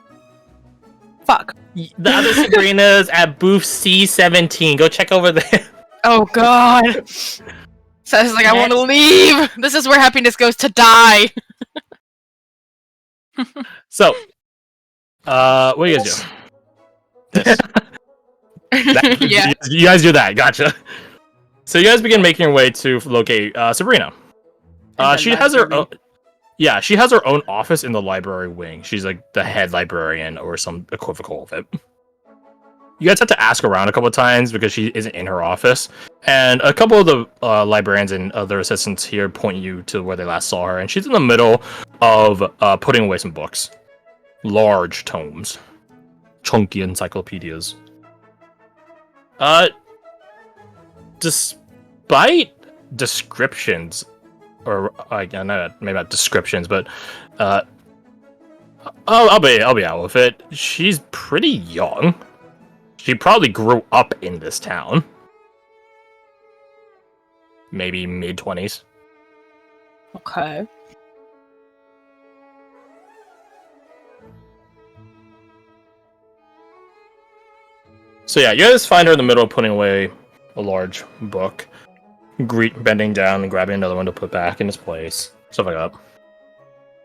S4: Fuck.
S1: The other Sabrina's at booth C17. Go check over there.
S4: Oh God. Silas is like, I want to leave. This is where happiness goes to die.
S1: So, what do you guys do?
S4: Yeah.
S1: You guys do that. Gotcha. So you guys begin making your way to locate Sabrina. She has her own. Yeah, she has her own office in the library wing. She's like the head librarian or some equivocal of it. You guys have to ask around a couple of times because she isn't in her office. And a couple of the librarians and other assistants here point you to where they last saw her. And she's in the middle of putting away some books. Large tomes. Chunky encyclopedias. Despite descriptions, or maybe not descriptions, but I'll be out with it. She's pretty young. She probably grew up in this town. Maybe mid-20s.
S4: Okay.
S1: So yeah, you guys find her in the middle of putting away a large book. Bending down and grabbing another one to put back in its place. Stuff like that.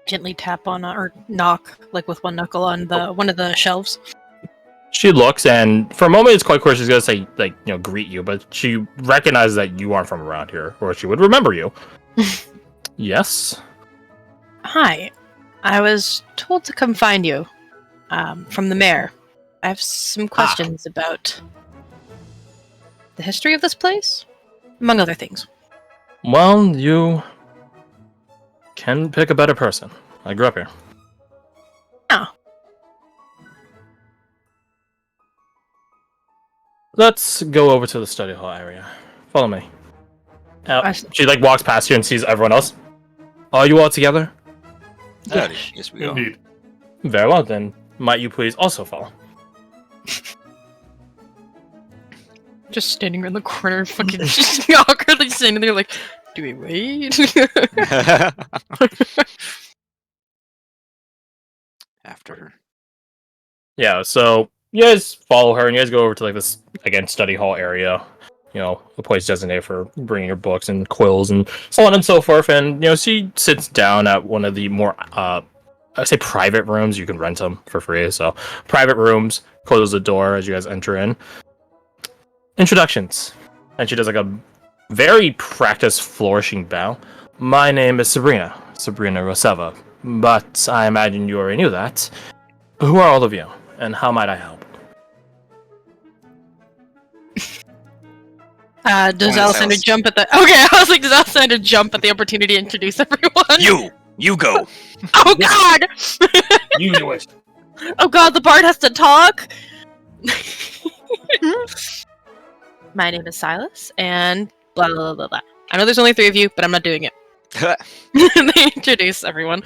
S4: Gently tap on or knock, with one knuckle on one of the shelves.
S1: She looks, and for a moment, it's quite clear she's gonna say, greet you, but she recognizes that you aren't from around here, or she would remember you. Yes?
S4: Hi. I was told to come find you, from the mayor. I have some questions about the history of this place, among other things.
S1: Well, you can pick a better person. I grew up here.
S4: Oh.
S1: Let's go over to the study hall area. Follow me. She walks past you and sees everyone else. Are you all together?
S5: Yes, we are.
S6: Indeed.
S1: Very well, then. Might you please also follow?
S4: Just standing in the corner, fucking just awkwardly standing there Do we wait?
S5: After her.
S1: Yeah, so you guys follow her, and you guys go over to like this again study hall area. You know, a place designated for bringing your books and quills and so on and so forth. And you know, she sits down at one of the more, I say, private rooms. You can rent them for free. So private rooms. Close the door as you guys enter in. Introductions, and she does like a very practiced, flourishing bow. My name is Sabrina Roseva, but I imagine you already knew that. Who are all of you, and how might I help?
S4: Does
S5: Bonus
S4: Alexander
S5: house.
S4: jump at the? Okay, I was like, does Alexander jump at the opportunity to introduce everyone?
S5: You go.
S4: Oh God!
S1: You do it.
S4: Oh God, the bard has to talk. My name is Silas, and blah blah blah blah. I know there's only 3 of you, but I'm not doing it. They introduce everyone.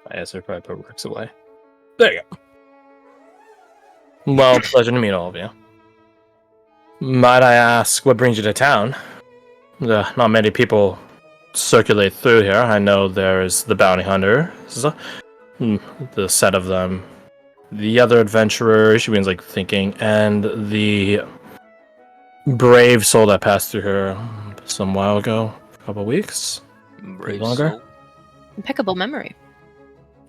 S1: I guess I probably put works away. There you go. Well, pleasure to meet all of you. Might I ask what brings you to town? Not many people circulate through here. I know there's the bounty hunter, the set of them, the other adventurer. She begins like thinking, and the brave soul that passed through her some while ago, a couple weeks.
S5: Brave
S1: Longer?
S5: soul.
S4: Impeccable memory.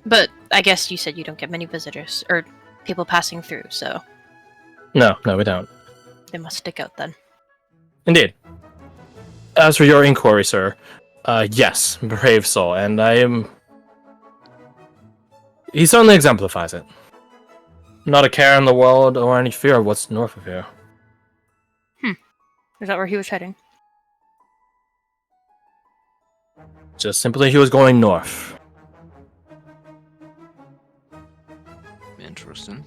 S4: But I guess you said you don't get many visitors or people passing through, so
S1: No, we don't.
S4: they must stick out then.
S1: Indeed. As for your inquiry, sir, yes, brave soul, and I am. He certainly exemplifies it. Not a care in the world or any fear of what's north of here.
S4: Is that where he was heading?
S1: Just simply he was going north.
S5: Interesting.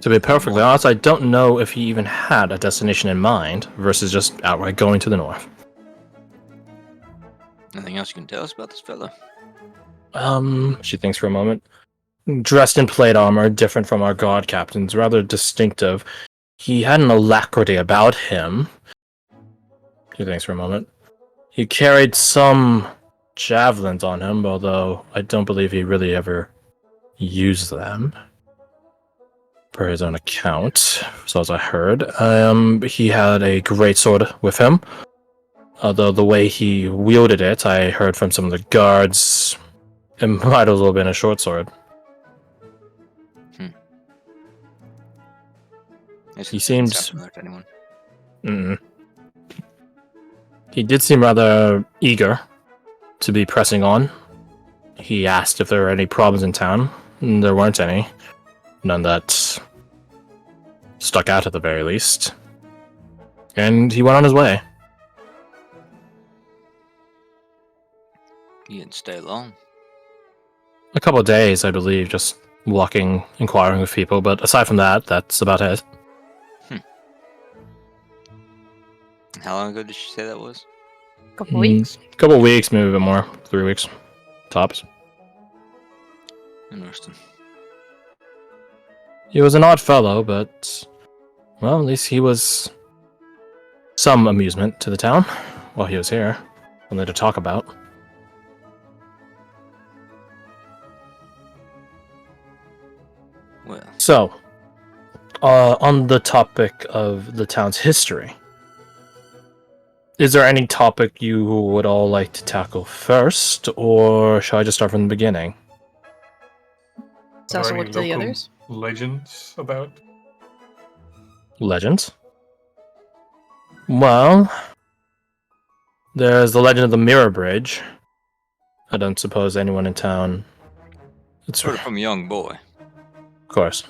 S1: To be perfectly honest, I don't know if he even had a destination in mind versus just outright going to the north.
S5: Anything else you can tell us about this fella?
S1: She thinks for a moment. Dressed in plate armor, different from our guard captains, rather distinctive. He had an alacrity about him. She thinks for a moment. He carried some javelins on him, although I don't believe he really ever used them. Per his own account, so as I heard. He had a great sword with him. Although the way he wielded it, I heard from some of the guards, it might as well have been a short sword. He seemed
S5: similar to anyone.
S1: He did seem rather eager to be pressing on. He asked if there were any problems in town. There weren't any. None that stuck out at the very least. And he went on his way.
S5: He didn't stay long.
S1: A couple of days, I believe, just walking, inquiring with people, but aside from that, that's about it.
S5: How long ago did she say that was?
S4: Couple weeks.
S1: Couple of weeks, maybe a bit more. 3 weeks. Tops.
S5: Interesting.
S1: He was an odd fellow, but, well, at least he was some amusement to the town while he was here. Something to talk about.
S5: Well,
S1: So, on the topic of the town's history, is there any topic you would all like to tackle first, or shall I just start from the beginning?
S4: So also
S6: Are
S4: look
S6: any
S4: to the
S6: local
S4: others.
S6: legends about?
S1: Legends? Well, there's the legend of the Mirror Bridge. I don't suppose anyone in town... It's
S5: heard it from a young boy.
S1: Of course.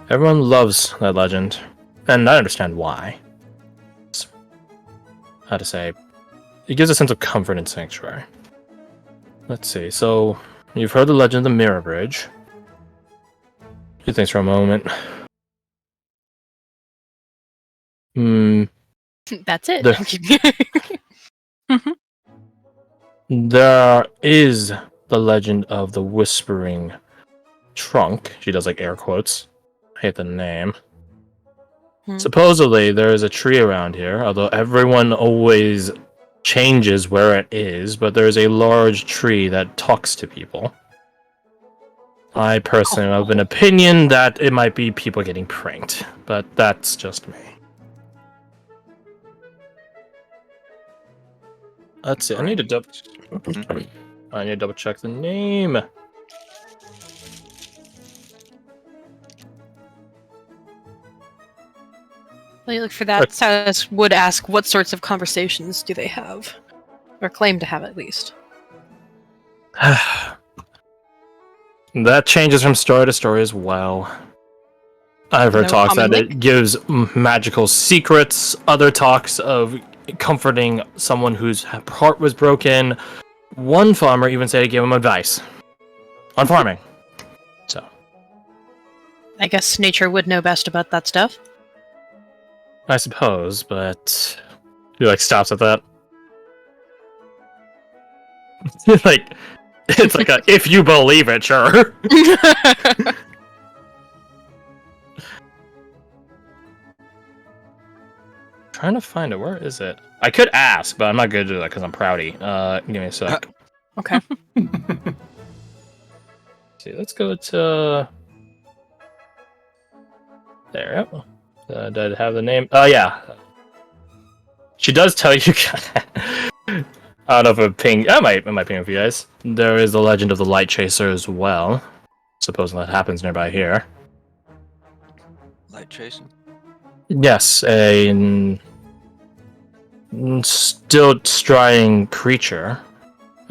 S1: Everyone loves that legend, and I understand why. How to say, it gives a sense of comfort and sanctuary. Let's see, so you've heard the legend of the Mirror Bridge. Two things for a moment.
S4: That's it.
S1: There is the legend of the Whispering Trunk. She does like air quotes. I hate the name. Supposedly, there is a tree around here, although everyone always changes where it is, but there's a large tree that talks to people. I personally have an opinion that it might be people getting pranked, but that's just me. Let's see. I need to double check the name.
S4: Well, you look for that. Silas would ask, what sorts of conversations do they have? Or claim to have, at least.
S1: That changes from story to story as well. I've heard
S4: No
S1: talks that
S4: common
S1: it gives magical secrets, other talks of comforting someone whose heart was broken. One farmer even said he gave him advice on farming. So,
S4: I guess nature would know best about that stuff.
S1: I suppose, but he like stops at that. Like, it's like a if you believe it, sure. Trying to find it. Where is it? I could ask, but I'm not going to do that because I'm proudy. Give me a sec.
S4: Okay.
S1: See, let's go to there. Did I have the name? Oh yeah. She does tell you. I don't know if it ping. It might ping with you guys. There is the legend of the Light Chaser as well. Supposing that happens nearby here.
S5: Light chasing.
S1: Yes, a still striding creature.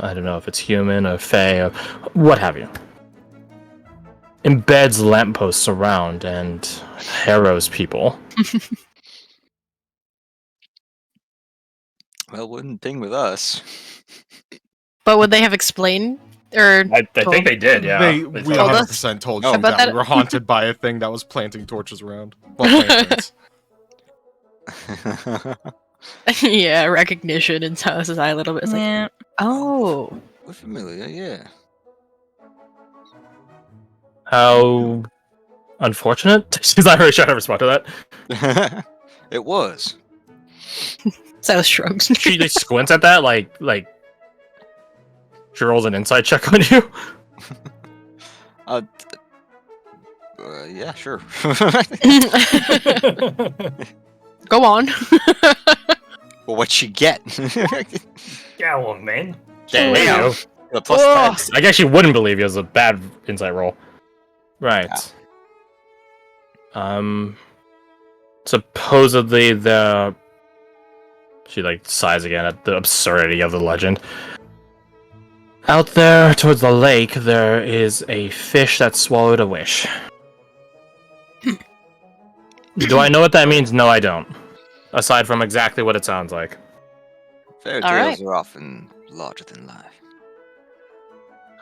S1: I don't know if it's human or fae or what have you. Embeds lampposts around and harrows people.
S5: Well, wouldn't ding with us.
S4: But would they have explained? Or
S1: I think they did, yeah.
S2: We
S4: told us?
S2: 100% told
S5: Oh,
S2: you
S4: about
S2: that
S4: that?
S2: we were haunted by a thing that was planting torches around. Well, lanterns.
S4: Yeah, recognition in Silas's eye a little bit. It's like,
S3: Yeah.
S4: oh.
S5: We're familiar, yeah.
S1: How unfortunate. She's not really sure how to respond to that.
S5: It was.
S4: Silas shrugs.
S1: She just squints at that like she rolls an insight check on you.
S5: Yeah, sure.
S4: Go on.
S5: Well, what'd she get?
S1: Yeah, well, man.
S5: There
S1: There
S5: you
S1: you
S5: go.
S1: go.
S5: A plus
S1: Oh,
S5: 10.
S1: I actually wouldn't believe you as a bad insight roll. Right. Supposedly she like sighs again at the absurdity of the legend. Out there towards the lake, there is a fish that swallowed a wish. Do I know what that means? No, I don't. Aside from exactly what it sounds like.
S5: Fairy
S4: All
S5: tales
S4: right.
S5: are often larger than life.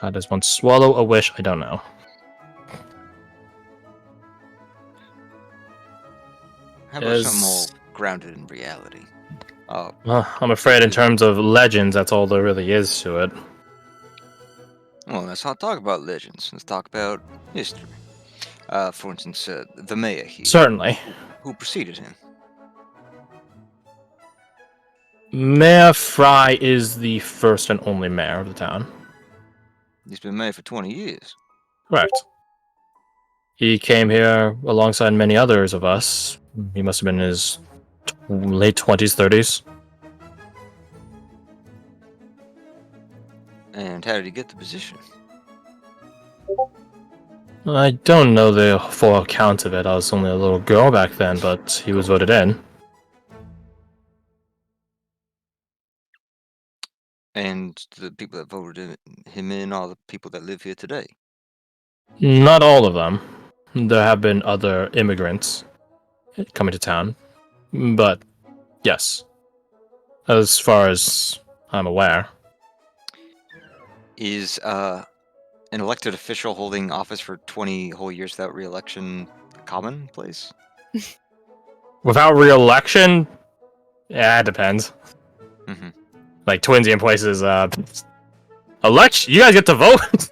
S1: How does one swallow a wish? I don't know.
S5: How about something more grounded in reality?
S1: I'm afraid in terms of legends, that's all there really is to it.
S5: Well, let's not talk about legends. Let's talk about history. For instance, the mayor here.
S1: Certainly.
S5: Who preceded him?
S1: Mayor Fry is the first and only mayor of the town.
S5: He's been mayor for 20 years.
S1: Correct. He came here alongside many others of us. He must have been in his late 20s, 30s.
S5: And how did he get the position?
S1: I don't know the full account of it. I was only a little girl back then, but he was voted in.
S5: And the people that voted him in are the people that live here today.
S1: Not all of them. There have been other immigrants coming to town. But, yes. As far as I'm aware.
S5: Is an elected official holding office for 20 whole years without re-election commonplace?
S1: Without re-election? Yeah, it depends.
S5: Mm-hmm.
S1: Like, Twinsian places, election? You guys get to vote?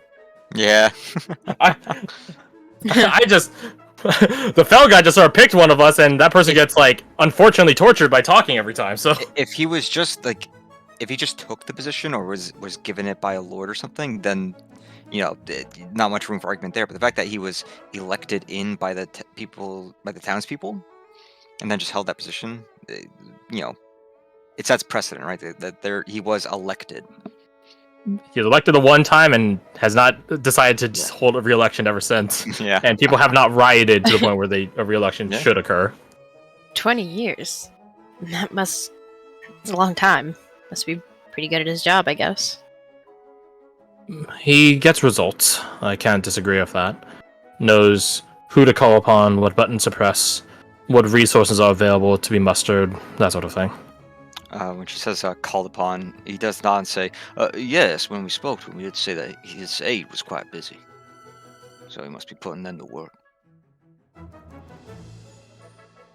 S5: Yeah.
S1: I just... the fell guy just sort of picked one of us, and that person gets, like, unfortunately tortured by talking every time, so...
S5: If he was just, like... if he just took the position or was given it by a lord or something, then not much room for argument there. But the fact that he was elected in by the townspeople, and then just held that position, it sets precedent, right? That he was elected.
S1: He was elected the one time and has not decided to just hold a re-election ever since.
S5: Yeah.
S1: And people have not rioted to the point where a re-election should occur.
S4: 20 years. It's a long time. Must be pretty good at his job, I guess.
S1: He gets results. I can't disagree with that. Knows who to call upon, what buttons to press, what resources are available to be mustered, that sort of thing.
S5: When she says called upon, he does not say, yes, when we spoke to him, he did say that his aide was quite busy. So he must be putting them to work.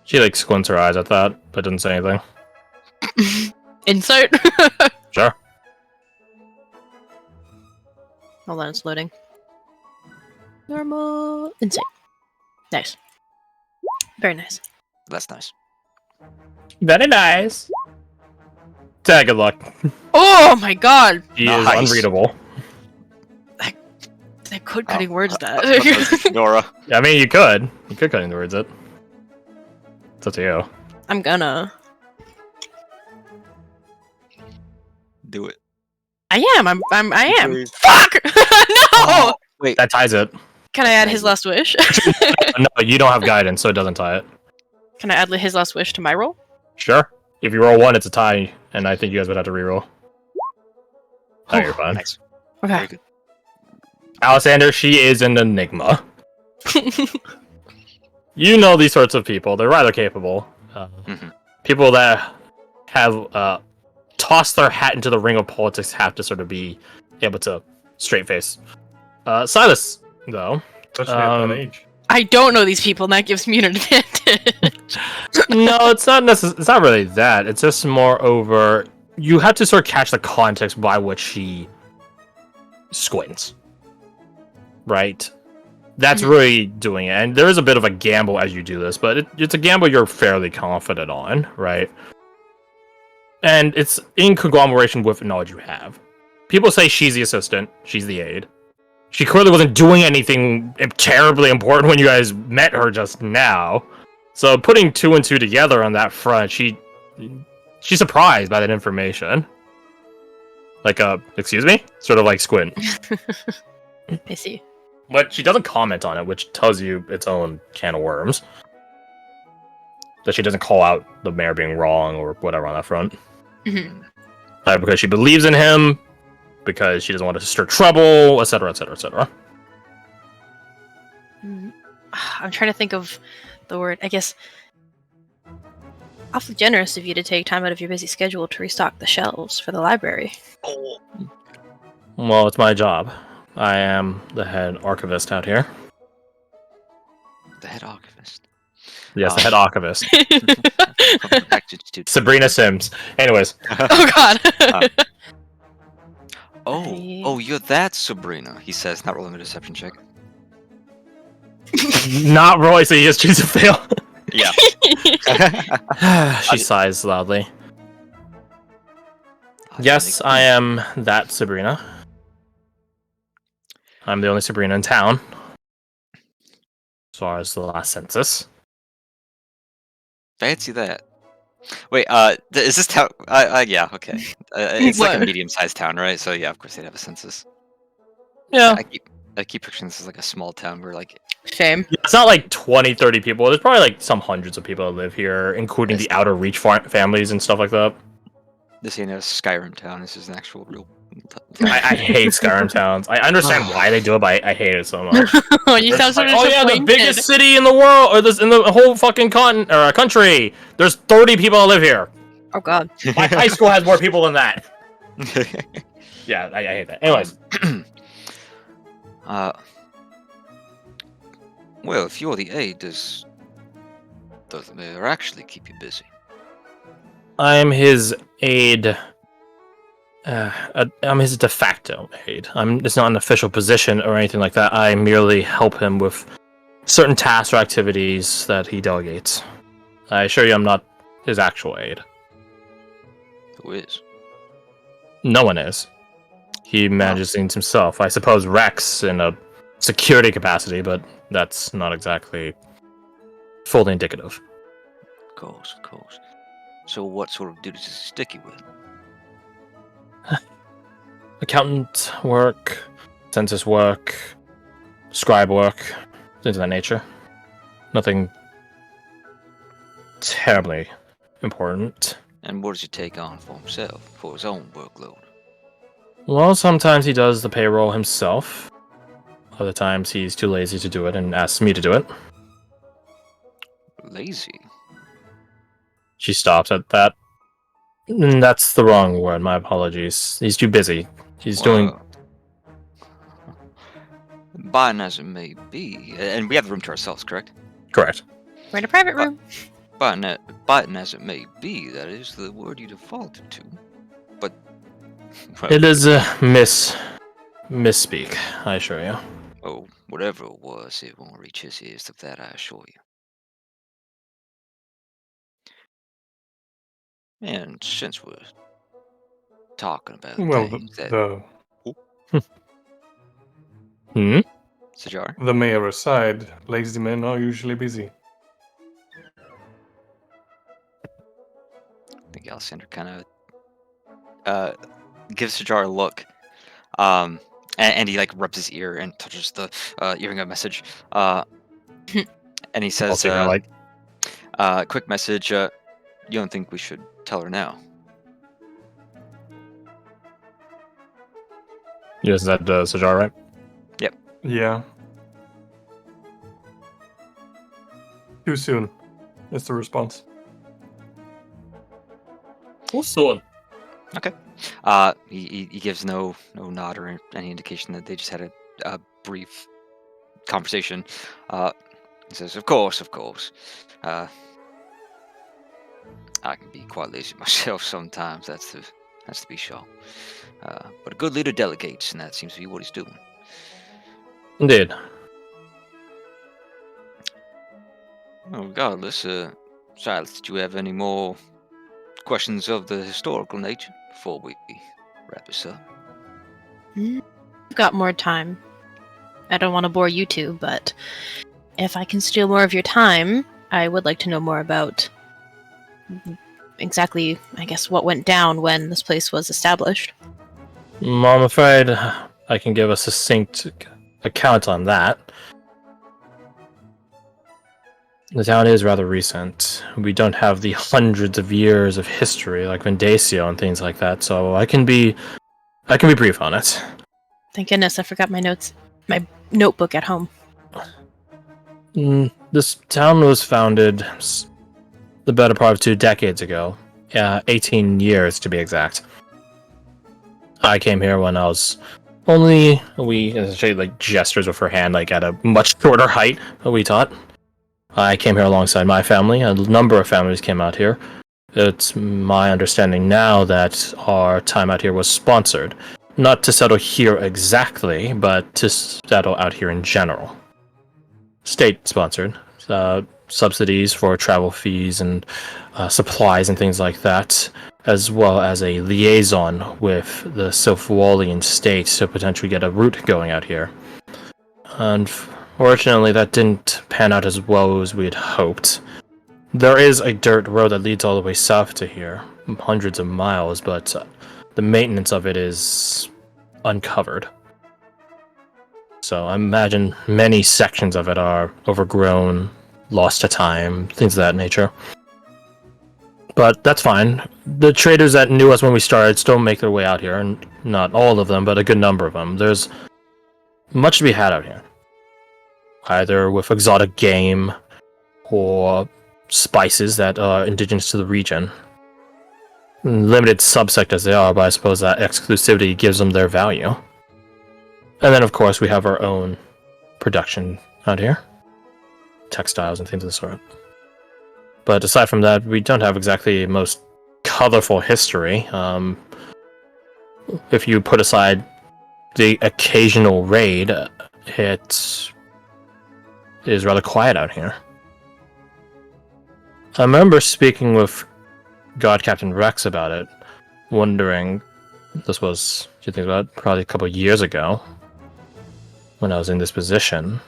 S1: She squints her eyes at that, but doesn't say anything.
S4: Insight?
S1: Sure.
S4: Hold on, it's loading. Normal insight. Nice. Very nice.
S5: That's nice.
S1: Very nice. Good luck.
S4: Oh my god!
S1: He is unreadable.
S4: I could cutting words that.
S5: Nora.
S1: I mean, you could. You could cut into words it. It's up to you.
S4: I'm gonna.
S5: Do it.
S4: I am. I am.
S5: Please.
S4: Fuck! No!
S5: Oh, wait.
S1: That ties it.
S4: Can I add his last wish?
S1: No, you don't have guidance, so it doesn't tie it.
S4: Can I add his last wish to my roll?
S1: Sure. If you roll 1, it's a tie, and I think you guys would have to reroll. Oh, you're fine.
S5: Nice.
S4: Okay.
S5: Very good.
S1: Alexander, she is an enigma. You know these sorts of people. They're rather capable. People that have tossed their hat into the ring of politics have to sort of be able to straight face. Silas, though.
S6: Especially at that age.
S4: I don't know these people, and that gives me an advantage.
S1: No, it's not it's not really that. It's just more over. You have to sort of catch the context by which she squints. Right? That's really doing it. And there is a bit of a gamble as you do this, but it's a gamble you're fairly confident on, right? And it's in conglomeration with knowledge you have. People say she's the assistant, she's the aide. She clearly wasn't doing anything terribly important when you guys met her just now. So putting 2 and 2 together on that front, she's surprised by that information. Excuse me? Sort of squint.
S4: I see.
S1: But she doesn't comment on it, which tells you its own can of worms. That she doesn't call out the mayor being wrong or whatever on that front. Because she believes in him, because she doesn't want to stir trouble, etc., etc., etc.
S4: I'm trying to think of the word. I guess awfully generous of you to take time out of your busy schedule to restock the shelves for the library.
S1: Well, it's my job. I am the head archivist out here.
S5: The head archivist.
S1: Yes, the head archivist.
S5: Institute.
S1: Sabrina Sims. Anyways.
S4: Oh god.
S5: Oh, you're that Sabrina, he says, not rolling a deception check.
S1: Not Roy, so you just choose to fail.
S5: Yeah.
S1: She sighs loudly. Yes, I am that Sabrina. I'm the only Sabrina in town. As far as the last census.
S5: Fancy that. Wait, is this town? Yeah, okay. It's like a medium-sized town, right? So yeah, of course they'd have a census.
S1: Yeah.
S5: I keep picturing this as a small town where
S4: Shame.
S1: It's not 20, 30 people. There's probably some hundreds of people that live here, including the outer reach families and stuff like that.
S5: This ain't a Skyrim town. This is an actual real.
S1: I hate Skyrim towns. I understand why they do it, but I hate it so much.
S4: You sound so
S1: the biggest city in the world, or in the whole fucking country. There's 30 people that live here.
S4: Oh god.
S1: My high school has more people than that. Yeah, I hate that. Anyways.
S5: Well, if you're the aide, does the mayor actually keep you busy?
S1: I'm his aide. I'm his de facto aide. It's not an official position or anything like that. I merely help him with certain tasks or activities that he delegates. I assure you I'm not his actual aide.
S5: Who is?
S1: No one is. He manages things himself. I suppose Rex in a security capacity, but that's not exactly fully indicative.
S5: Of course, of course. So what sort of duties does he stick you with?
S1: Accountant work, census work, scribe work, things of that nature. Nothing terribly important.
S5: And what does he take on for himself, for his own workload?
S1: Well, sometimes he does the payroll himself. Other times he's too lazy to do it and asks me to do it.
S5: Lazy?
S1: She stops at that. That's the wrong word, my apologies. He's too busy. He's doing...
S5: Biden as it may be, and we have the room to ourselves, correct?
S1: Correct.
S4: We're in a private room.
S5: Biden as it may be, that is the word you defaulted to. But... well,
S1: It is a misspeak, I assure you.
S5: oh, whatever it was, it won't reach his ears, of that I assure you. And since we're talking about
S6: Well,
S5: things that...
S1: Hmm?
S5: Sajar?
S6: the mayor aside, lazy men are usually busy.
S5: I think Alexander kind of gives Sajar a look, and he like rubs his ear and touches the earring of message, and he says,
S1: I'll take that, like...
S5: quick message, you don't think we should tell her now?
S1: Yes, is that Sajar, right?
S6: Yeah. Too soon, is the response.
S1: Also,
S5: He gives no nod or any indication that they just had a brief conversation. He says, of course. I can be quite lazy myself sometimes, that's to be sure. But a good leader delegates, and that seems to be what he's doing.
S1: indeed.
S5: Well, regardless, Silas, did you have any more questions of the historical nature before we wrap this up?
S4: We've got more time. I don't want to bore you two, but if I can steal more of your time, I would like to know more about exactly, I guess, what went down when this place was established.
S1: I'm afraid I can give a succinct account on that. The town is rather recent. We don't have the hundreds of years of history like Vendacio and things like that, so I can be brief on it.
S4: Thank goodness I forgot my notebook at home.
S1: This town was founded the better part of 2 decades ago. 18 years to be exact. I came here when I was we essentially like gestures with her hand, like at a much shorter height, we taught. I came here alongside my family. A number of families came out here. It's my understanding now that our time out here was sponsored. Not to settle here exactly, but to settle out here in general. State-sponsored. Subsidies for travel fees and supplies and things like that, as well as a liaison with the Sophiwalian state to potentially get a route going out here. Unfortunately, that didn't pan out as well as we had hoped. There is a dirt road that leads all the way south to here, hundreds of miles, but the maintenance of it is uncovered. So I imagine many sections of it are overgrown, lost to time, things of that nature. But that's fine. The traders that knew us when we started still make their way out here, and not all of them, but a good number of them. There's much to be had out here. Either with exotic game, or spices that are indigenous to the region. Limited subsect as they are, but I suppose that exclusivity gives them their value. And then, of course, we have our own production out here. Textiles and things of the sort. But aside from that, we don't have exactly the most colorful history. If you put aside the occasional raid, it is rather quiet out here. I remember speaking with God Captain Rex about it, wondering, This was, you think about it, probably a couple of years ago, when I was in this position,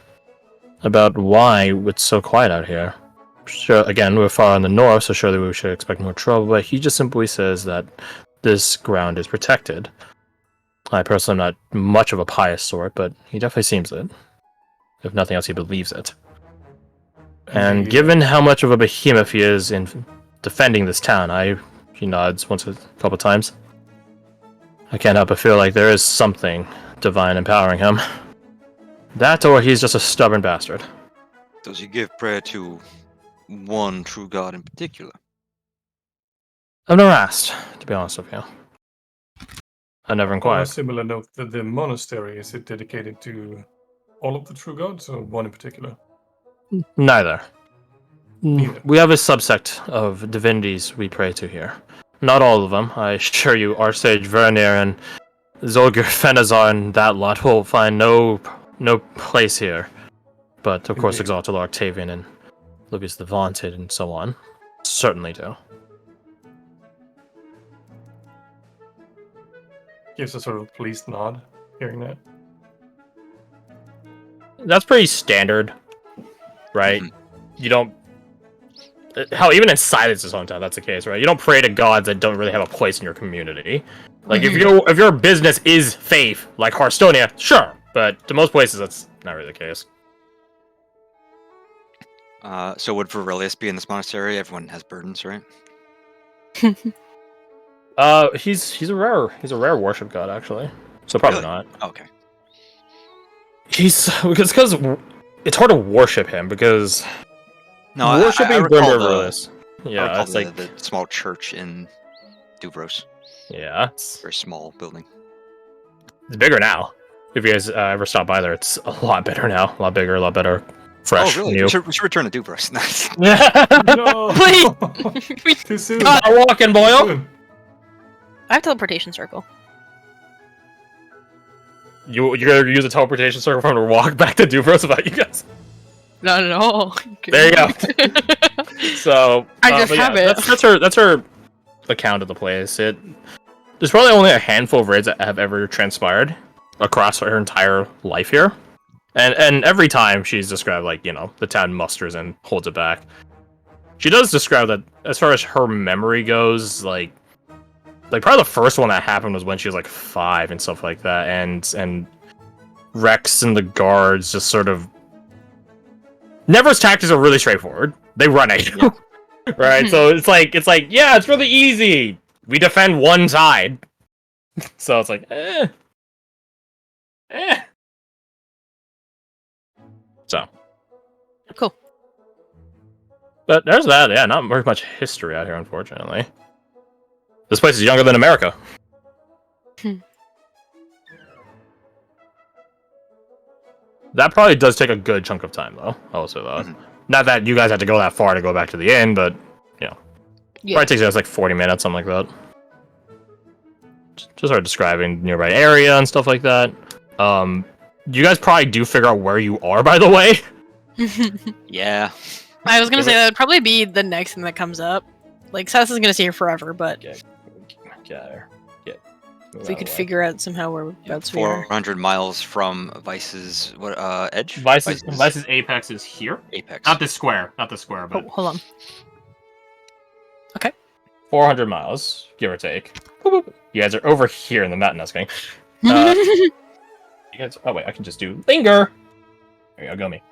S1: about why it's so quiet out here. Sure, again, we're far in the north, so surely we should expect more trouble, but he just simply says that this ground is protected. I personally am not much of a pious sort, but he definitely seems it. If nothing else, he believes it. And given how much of a behemoth he is in defending this town, he nods a couple times. I can't help but feel like there is something divine empowering him. That, or he's just a stubborn bastard.
S5: Does he give prayer to one true God in particular?
S1: I've never asked, to be honest with you. I never
S6: On a
S1: inquired.
S6: similar note, the monastery, is it dedicated to all of the true gods or one in particular?
S1: Neither.
S6: Neither.
S1: We have a subsect of divinities we pray to here. Not all of them, I assure you. Archsage Vernier and Zolgar Fenazar and that lot will find no place here. But of course,
S6: Indeed.
S1: Exalted Octavian and Lucius the Vaunted and so on certainly do.
S6: Gives a sort of pleased nod, hearing that.
S1: That's pretty standard, right?
S5: Mhm.
S1: You don't. Hell, even in Silence's hometown, that's the case, right? You don't pray to gods that don't really have a place in your community. Like if your business is faith, like Hearthstonia, sure, but to most places that's not really the case.
S5: So would Virilius be in this monastery? Everyone has burdens, right?
S1: He's a rare worship god actually, so probably
S5: Really?
S1: not.
S5: Okay.
S1: He's because it's hard to worship him because
S5: No,
S1: worshiping
S5: I recall
S1: Grimmer
S5: the,
S1: Virilius.
S5: I
S1: Yeah,
S5: recall
S1: it's like
S5: the small church in Duvros.
S1: yeah, it's
S5: Very small building.
S1: bigger now. If you guys ever stop by there, it's a lot better now, a lot bigger, a lot better, fresh,
S5: Oh, really?
S1: new.
S5: We should return to Duvros. Nice.
S6: No!
S4: Please!
S6: Too soon!
S1: Not walking,
S6: Too
S1: boyo.
S6: soon.
S4: I have teleportation circle.
S1: You're gonna use a teleportation circle for him to walk back to Duvros about you guys.
S4: No.
S1: There you go. So
S4: I just
S1: but yeah,
S4: have it.
S1: That's her account of the place. There's probably only a handful of raids that have ever transpired across her entire life here, and every time she's described like the town musters and holds it back. She does describe that as far as her memory goes, like probably the first one that happened was when she was like 5 and stuff like that, and Rex and the guards just sort of. Never's tactics are really straightforward. They run at you, right? So it's like yeah, it's really easy. We defend one side, so it's like So
S4: Cool.
S1: But there's that. Yeah, not very much history out here, unfortunately. This place is younger than America. That probably does take a good chunk of time, though. I will say that. Not that you guys have to go that far to go back to the inn, but probably takes you guys like 40 minutes, something like that. Just start describing nearby area and stuff like that. You guys probably do figure out where you are, by the way.
S5: Yeah.
S4: I was gonna say that would probably be the next thing that comes up. Like, Seth is gonna stay here forever, but
S1: Get
S4: if we could figure out somehow whereabouts we are.
S5: 400 miles from Vice's edge.
S1: Vice's apex is here.
S5: apex.
S1: Not this square, but
S4: Oh, hold on.
S1: 400 miles, give or take. You guys are over here in the mountain. That's going. You guys. Oh wait, I can just do linger. There you go, me.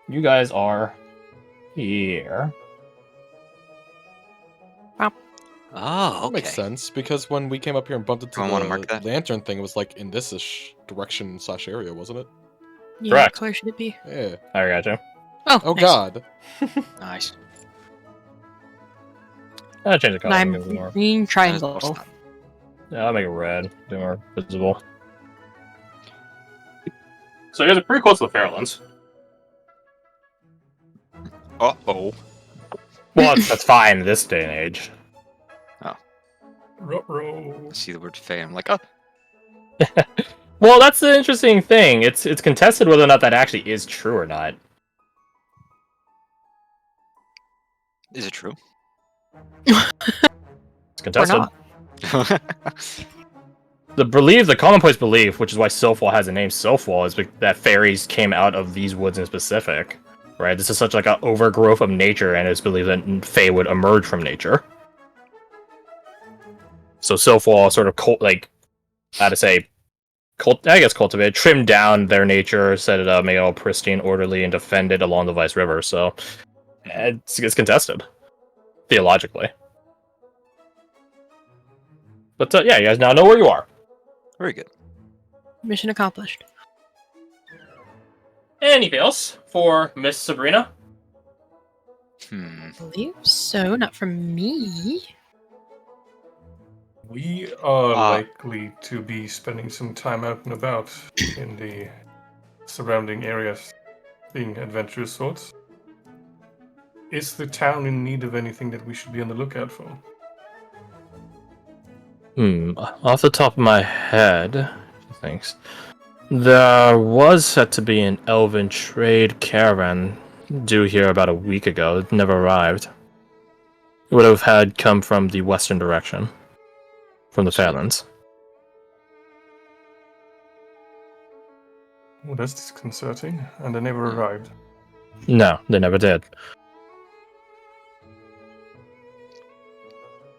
S1: You guys are here.
S5: Oh,
S2: That
S5: okay.
S2: makes sense, because when we came up here and bumped into
S5: I wanna mark
S2: the
S5: that.
S2: lantern thing, it was like in this direction / area, wasn't it?
S4: Yeah,
S1: Correct.
S4: what color should it be?
S2: Yeah.
S1: I got you.
S2: Oh
S4: nice.
S2: god.
S5: Nice.
S1: I'll change the color.
S4: I'm
S1: Make it more.
S4: green triangle.
S1: Yeah, I'll make it red. Do more visible. So you guys are pretty close to the Fairlands.
S5: Uh-oh.
S1: Well, that's fine in this day and age.
S6: Ruh-roh.
S5: See the word Fae. I'm like, oh.
S1: Well, that's the interesting thing. It's contested whether or not that actually is true or not.
S5: Is it true?
S1: It's contested.
S4: not.
S1: the commonplace belief, which is why Sylphwall has the name Sylphwall, is that fairies came out of these woods in specific. Right? This is such like an overgrowth of nature, and it's believed that Fae would emerge from nature. So Sylphwall sort of cultivated, trimmed down their nature, set it up, made it all pristine, orderly, and defended along the Vice River. So it's contested theologically. But yeah, you guys now know where you are.
S5: Very good.
S4: Mission accomplished.
S1: Anything else for Miss Sabrina?
S4: I believe so. Not from me.
S6: We are likely to be spending some time out and about in the surrounding areas, being adventurous sorts. Is the town in need of anything that we should be on the lookout for?
S1: Off the top of my head, thanks. There was set to be an elven trade caravan due here about a week ago. It never arrived. It would have had come from the western direction, from the Fairlands.
S6: Well, that's disconcerting, and they never arrived.
S1: No, they never did.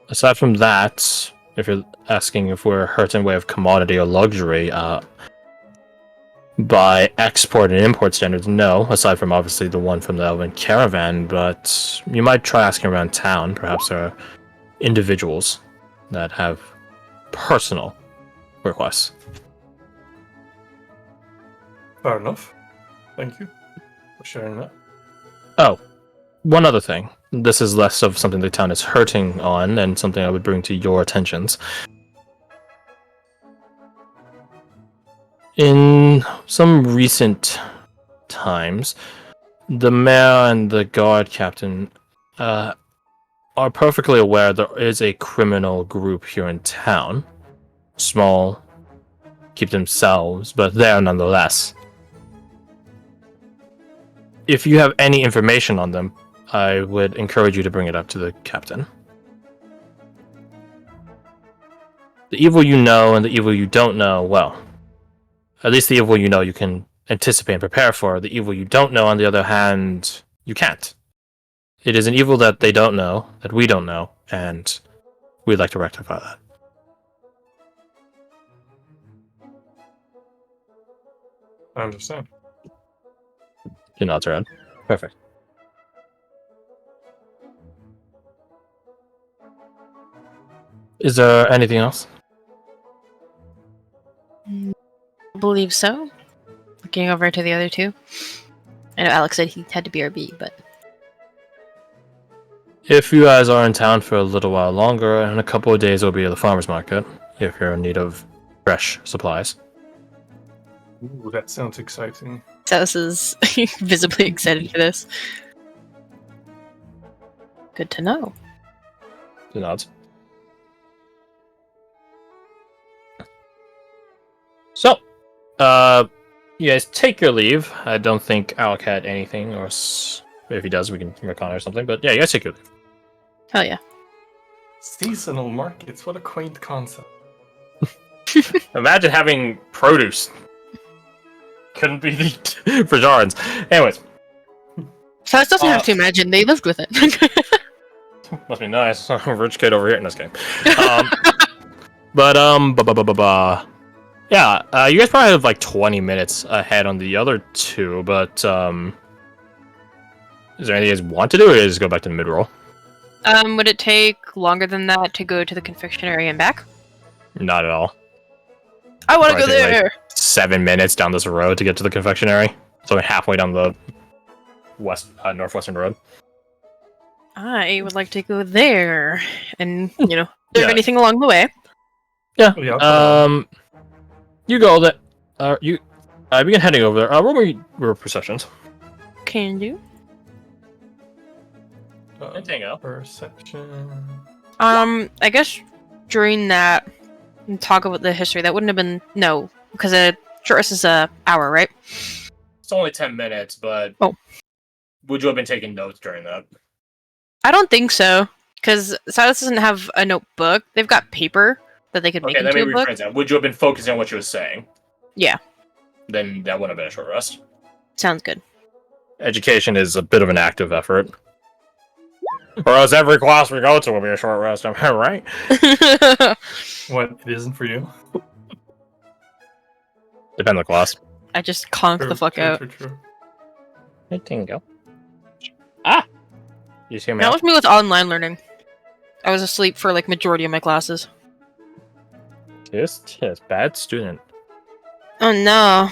S1: Aside from that, if you're asking if we're hurt in way of commodity or luxury, by export and import standards, no, aside from obviously the one from the Elven Caravan, but you might try asking around town. Perhaps there are individuals that have personal requests.
S6: Fair enough. Thank you for sharing that.
S1: Oh, one other thing. This is less of something the town is hurting on and something I would bring to your attentions. In some recent times, the mayor and the guard captain are perfectly aware there is a criminal group here in town. Small, keep themselves, but there nonetheless. If you have any information on them, I would encourage you to bring it up to the captain. The evil you know and the evil you don't know, well, at least the evil you know you can anticipate and prepare for. The evil you don't know, on the other hand, you can't. It is an evil that they don't know, that we don't know, and we'd like to rectify that.
S6: I understand.
S1: You nods her head. Perfect. Is there anything else?
S4: I believe so. Looking over to the other two. I know Alex said he had to BRB, but...
S1: If you guys are in town for a little while longer, in a couple of days we'll be at the farmer's market, if you're in need of fresh supplies.
S6: Ooh, that sounds exciting.
S4: Saus is visibly excited for this. Good to know.
S1: She nods. So, you guys take your leave. I don't think Alec had anything, or if he does, we can recon or something. But yeah, you guys take your leave.
S4: Hell yeah.
S6: Seasonal markets, what a quaint concept.
S1: Imagine having produce. Couldn't be the for Jarans. Anyways.
S4: Saus doesn't have to imagine, they lived with it.
S1: Must be nice. Rich kid over here in this game. Yeah, you guys probably have like 20 minutes ahead on the other two, but is there anything you guys want to do, or you just go back to the mid-roll?
S4: Would it take longer than that to go to the confectionery and back?
S1: Not at all.
S4: I want to go
S1: Probably take,
S4: there!
S1: like, 7 minutes down this road to get to the confectionery. It's only halfway down the northwestern road.
S4: I would like to go there and, serve
S1: Yeah.
S4: anything along the way.
S1: Yeah.
S6: Yeah,
S1: You go there. You begin heading over there. Roll me your perceptions.
S4: Can do.
S1: Tango.
S6: Perception.
S4: I guess during that talk about the history, that wouldn't have been because a short rest is a hour, right?
S1: It's only 10 minutes, but would you have been taking notes during that?
S4: I don't think so, because Silas doesn't have a notebook. They've got paper, that they could make
S1: Okay, let
S4: into
S1: me
S4: a book.
S1: rephrase that. Would you have been focusing on what she was saying?
S4: Yeah,
S1: Then that wouldn't have been a short rest.
S4: sounds good.
S1: Education is a bit of an active effort. Or else every class we go to will be a short rest, am I right?
S6: What? It isn't for you?
S1: Depends on the class.
S4: I just conk the fuck out.
S6: True.
S1: Hey, Tingo. Ah! You see me
S4: That
S1: out?
S4: was me with online learning. I was asleep for like majority of my classes.
S1: Tis. Bad student.
S4: Oh no.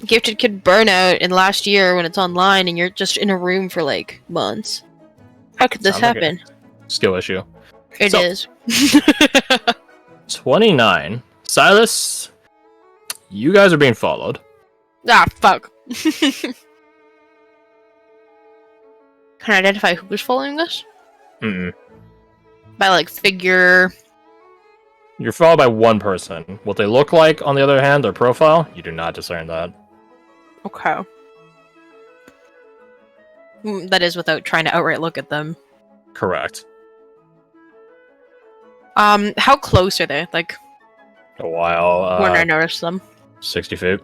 S4: Gifted kid burnout in last year when it's online and you're just in a room for like months. How could this
S1: Sounds like a
S4: happen?
S1: skill issue.
S4: It
S1: So-
S4: is.
S1: 29. Silas, you guys are being followed.
S4: Ah, fuck. Can I identify who's following us?
S1: Mm-mm.
S4: By like figure.
S1: You're followed by one person. What they look like, on the other hand, their profile, you do not discern that.
S4: Okay. That is without trying to outright look at them.
S1: Correct.
S4: How close are they? Like
S1: A while.
S4: when I notice them.
S1: 60 feet.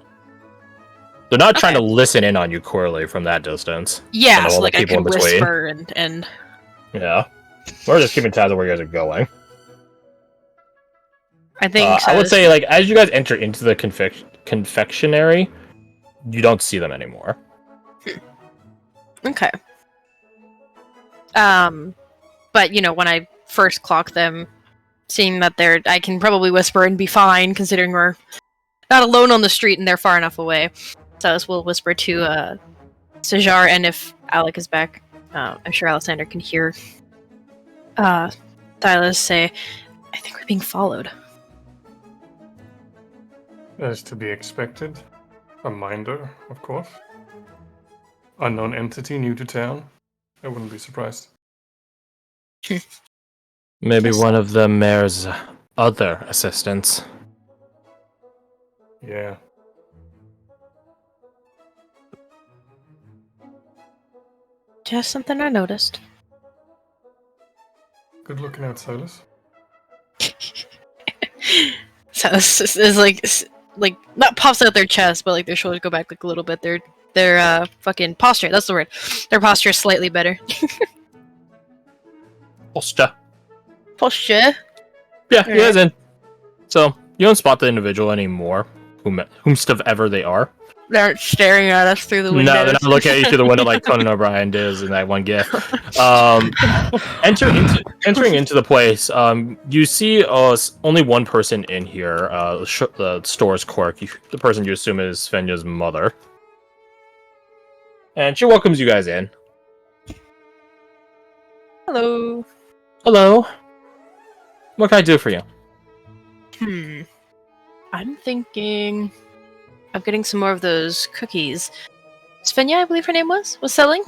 S1: They're not trying to listen in on you, Corley, from that distance.
S4: Yeah,
S1: and all
S4: so
S1: the
S4: like I
S1: people
S4: can
S1: in between.
S4: whisper and
S1: Yeah. We're just keeping tabs on where you guys are going.
S4: I think
S1: I would
S4: so.
S1: say, like, as you guys enter into the confectionery, you don't see them anymore.
S4: Okay. But you know, when I first clock them, seeing that I can probably whisper and be fine, considering we're not alone on the street and they're far enough away. So we'll whisper to Sajar, and if Alec is back, I'm sure Alexander can hear Silas say, "I think we're being followed."
S6: As to be expected. A minder, of course. Unknown entity new to town. I wouldn't be surprised.
S1: Maybe
S4: Yes.
S1: one of the mayor's other assistants.
S6: Yeah.
S4: Just something I noticed.
S6: Good looking out, Silas.
S4: Silas is like not pops out their chest, but like their shoulders go back like a little bit. Their fucking posture. That's the word. Their posture is slightly better.
S1: Posture.
S4: Posture.
S1: Yeah, you guys
S4: Alright.
S1: in. So, you don't spot the individual anymore, whomsoever they are.
S4: They aren't staring at us through the windows.
S1: No, they're not looking at you through the window like Conan O'Brien does in that one gif. Entering into the place, you see only one person in here. The store's clerk, the person you assume is Svenja's mother, and she welcomes you guys in.
S4: Hello.
S1: Hello. What can I do for you?
S4: I'm thinking of getting some more of those cookies. Svenja, I believe her name was selling.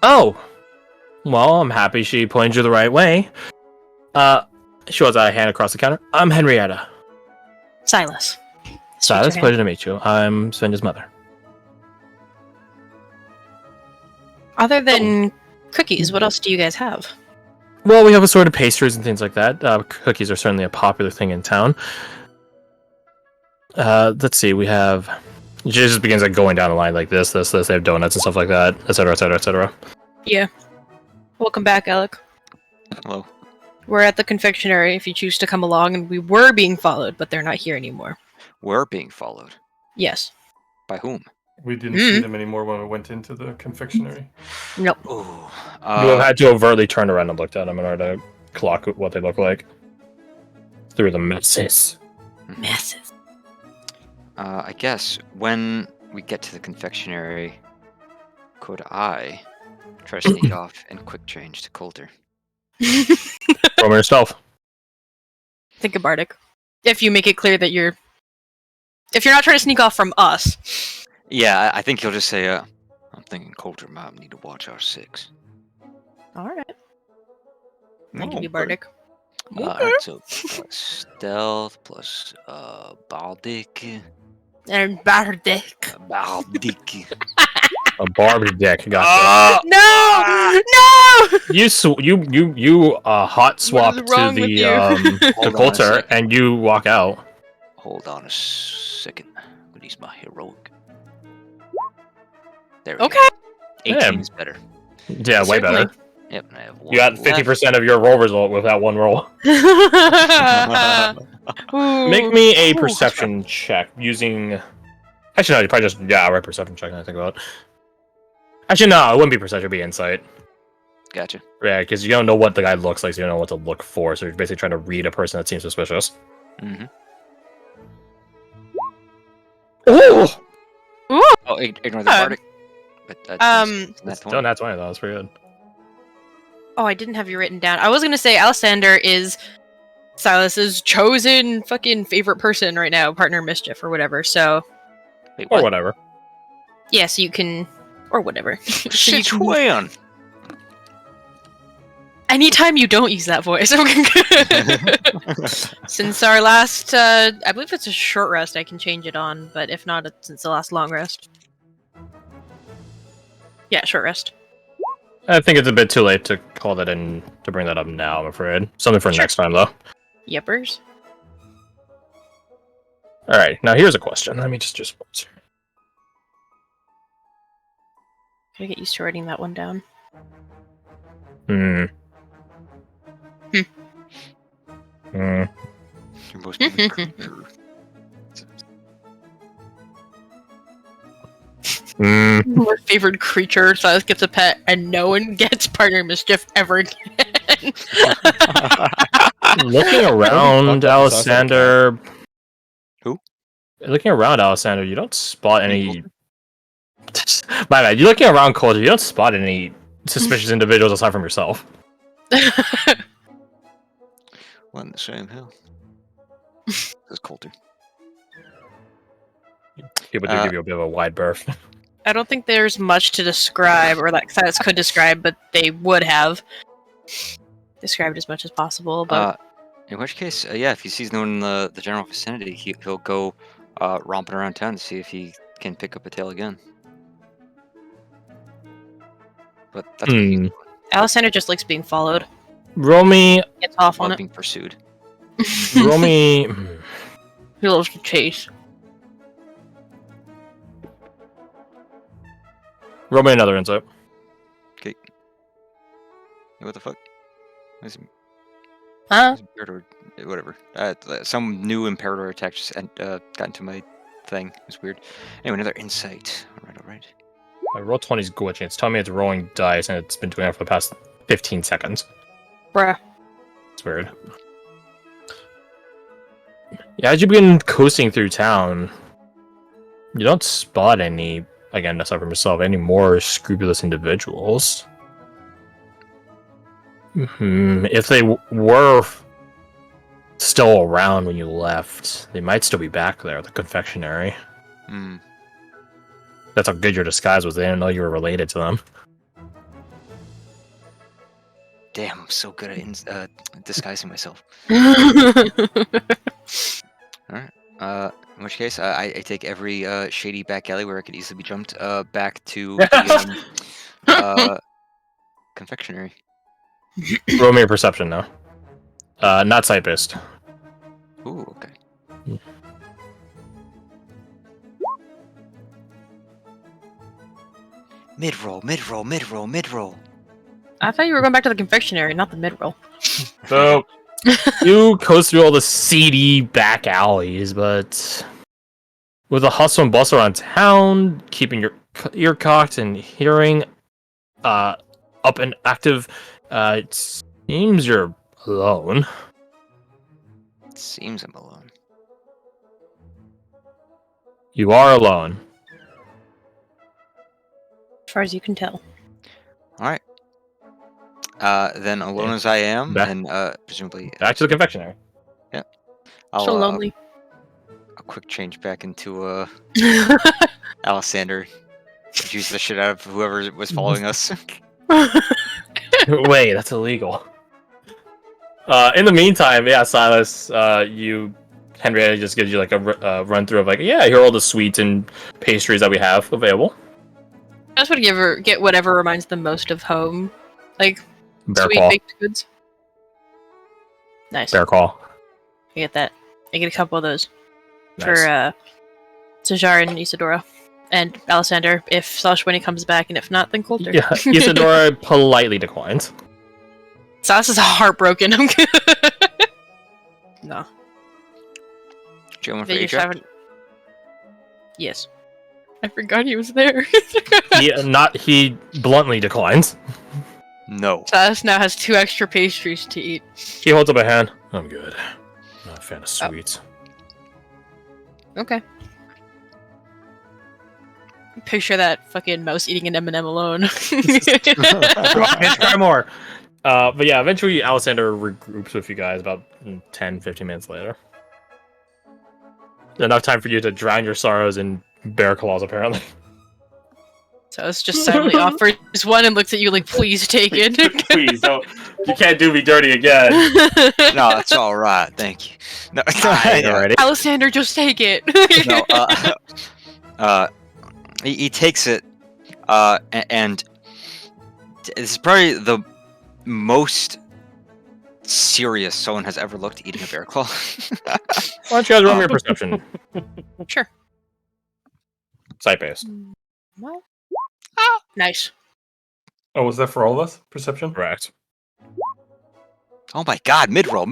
S1: Oh, well, I'm happy she pointed you the right way. She holds out a hand across the counter. I'm Henrietta.
S4: Silas.
S1: Silas,
S4: Sweet
S1: pleasure to meet you. I'm Svenja's mother.
S4: Other than cookies, what else do you guys have?
S1: Well, we have assorted pastries and things like that. Cookies are certainly a popular thing in town. Let's see, we have... She just begins like going down the line like this. They have donuts and stuff like that, etc., etc., etc.
S4: Yeah. Welcome back, Alec.
S5: Hello.
S4: We're at the confectionery if you choose to come along, and we were being followed, but they're not here anymore.
S5: We're being followed.
S4: Yes.
S5: By whom?
S6: We didn't see them anymore when we went into the confectionery.
S4: Nope.
S5: Ooh.
S1: You have had to overtly turn around and look at them in order to clock what they look like. Through the messes.
S4: Messes.
S5: I guess when we get to the confectionery, could I try to sneak off and quick change to Coulter?
S1: Roll me yourself.
S4: Think of Bardic. If you make it clear that you're... If you're not trying to sneak off from us.
S5: Yeah, I think he'll just say, I'm thinking Coulter might need to watch our 6.
S4: Alright. I
S5: Oh,
S4: give you Bardic.
S5: So stealth plus Baldic.
S4: And Bardic.
S5: Baldic.
S1: A barbed dick. Gotcha.
S4: No!
S1: You hot swap to
S4: wrong with you?
S1: the
S5: Hold on a
S1: Coulter,
S5: sec.
S1: and you walk out.
S5: Hold on a second. What is my heroic? There we
S4: Okay.
S5: go. 18
S1: Yeah.
S5: is better.
S1: Yeah, way
S4: Certainly.
S1: better.
S5: Yep, and I have one
S1: You got 50% of your roll result with that one roll. Make me a perception check using. Actually, no, you probably just right. Perception check. I think about it. Actually, no, it wouldn't be perception. It'd be insight.
S5: Gotcha.
S1: Yeah, because you don't know what the guy looks like, so you don't know what to look for. So you're basically trying to read a person that seems suspicious.
S5: Mm-hmm.
S1: Oh,
S5: Oh, ignore the bardic. But that's
S1: still not 20 though. That's pretty good.
S4: Oh, I didn't have you written down. I was gonna say Alessander is Silas's chosen fucking favorite person right now, partner mischief or whatever. So
S5: Wait,
S1: Or
S5: what?
S1: whatever.
S4: yeah, so you can or whatever. So you
S5: Shit's
S4: can-
S5: way on.
S4: Anytime you don't use that voice. Since our last, I believe it's a short rest, I can change it on, but if not, it's since the last long rest. Yeah, short rest.
S1: I think it's a bit too late to call that in to bring that up now. I'm afraid something for
S4: Sure.
S1: next time though.
S4: Yippers.
S1: All right, now here's a question. Let me just.
S4: Gotta get used to writing that one down.
S1: Hmm.
S4: Hmm.
S1: Hmm.
S5: Your most favorite creature.
S1: Hmm.
S4: My favored creature, Silas gets a pet, and no one gets partner mischief ever again.
S1: Looking around, Alessander.
S5: Who?
S1: Looking around, Alessander, you don't spot any. My bad. You're looking around, Coulter. You don't spot any suspicious individuals aside from yourself.
S5: What in the same hell? This Coulter.
S1: People do give you a bit of a wide berth.
S4: I don't think there's much to describe, or that Silas could describe, but they would have described as much as possible. But
S5: In which case, yeah, if he sees no one in the general vicinity, he'll go romping around town to see if he can pick up a tail again. But that's what he's
S4: Alessander just likes being followed.
S1: Roll me.
S4: Gets off on it.
S5: being pursued.
S1: Roll me.
S4: He loves to chase.
S1: Roll me another insight.
S5: What the fuck? Is
S4: Huh?
S5: Imperator, whatever. Some new Imperator attack just got into my thing. It's weird. Anyway, another insight. Alright.
S1: My roll 20 is glitching. It's telling me it's rolling dice, and it's been doing it for the past 15 seconds.
S4: Bruh.
S1: It's weird. Yeah, as you begin coasting through town, you don't spot any, again, aside from yourself, any more scrupulous individuals. If they were still around when you left, they might still be back there at the confectionery. That's how good your disguise was. They didn't know you were related to them.
S5: Damn, I'm so good at disguising myself. Alright. In which case, I take every shady back alley where I could easily be jumped back to the confectionery.
S1: Roll me a perception now. Not sight-based.
S5: Ooh, okay. Mid-roll.
S4: I thought you were going back to the confectionery, not the mid-roll.
S1: So, you coast through all the seedy back alleys, but with a hustle and bustle around town, keeping your ear cocked and hearing up and active, it seems you're alone.
S5: It seems I'm alone.
S1: You are alone.
S4: As far as you can tell.
S5: Alright. Then alone
S1: Yeah.
S5: as I am,
S1: Back-
S5: and presumably
S1: Back to the confectionery.
S5: I'll
S4: So lonely.
S5: a quick change back into Alessander. Juice the shit out of whoever was following us.
S1: Wait, that's illegal. In the meantime, yeah, Silas, Henrietta just gives you like a run through of like, yeah, here are all the sweets and pastries that we have available.
S4: I just want to get whatever reminds them most of home, like
S1: Bear
S4: sweet
S1: claw.
S4: baked goods. Nice.
S1: Bear claw.
S4: I get that. I get a couple of those
S1: Nice.
S4: for Sajar and Isadora. And Alessander, if Salashwini comes back, and if not, then Coulter.
S1: Yeah, Isadora politely declines.
S4: Sas is heartbroken. I'm good. No.
S5: Do you want for
S4: They just
S5: Ajax?
S4: haven't. Yes. I forgot he was there.
S1: He bluntly declines.
S5: No.
S4: Sas now has 2 extra pastries to eat.
S1: He holds up a hand. I'm good. Not a fan of sweets.
S4: Okay. Picture that fucking mouse eating an M&M alone.
S1: Try more. But yeah, eventually Alessander regroups with you guys about 10, 15 minutes later. Enough time for you to drown your sorrows in bear claws, apparently.
S4: So it's just silently offers one and looks at you like, please take it.
S1: Please, don't. You can't do me dirty again.
S5: No, it's all right. Thank you. No,
S1: Alrighty.
S4: Alessander, just take it.
S5: no. He takes it, and this is probably the most serious someone has ever looked eating a bear claw.
S1: Why don't you guys roll me your perception?
S4: Sure.
S1: Sight-based.
S4: Well. Nice.
S6: Oh, was that for all of us? Perception?
S1: Correct.
S5: Oh my god, mid-roll.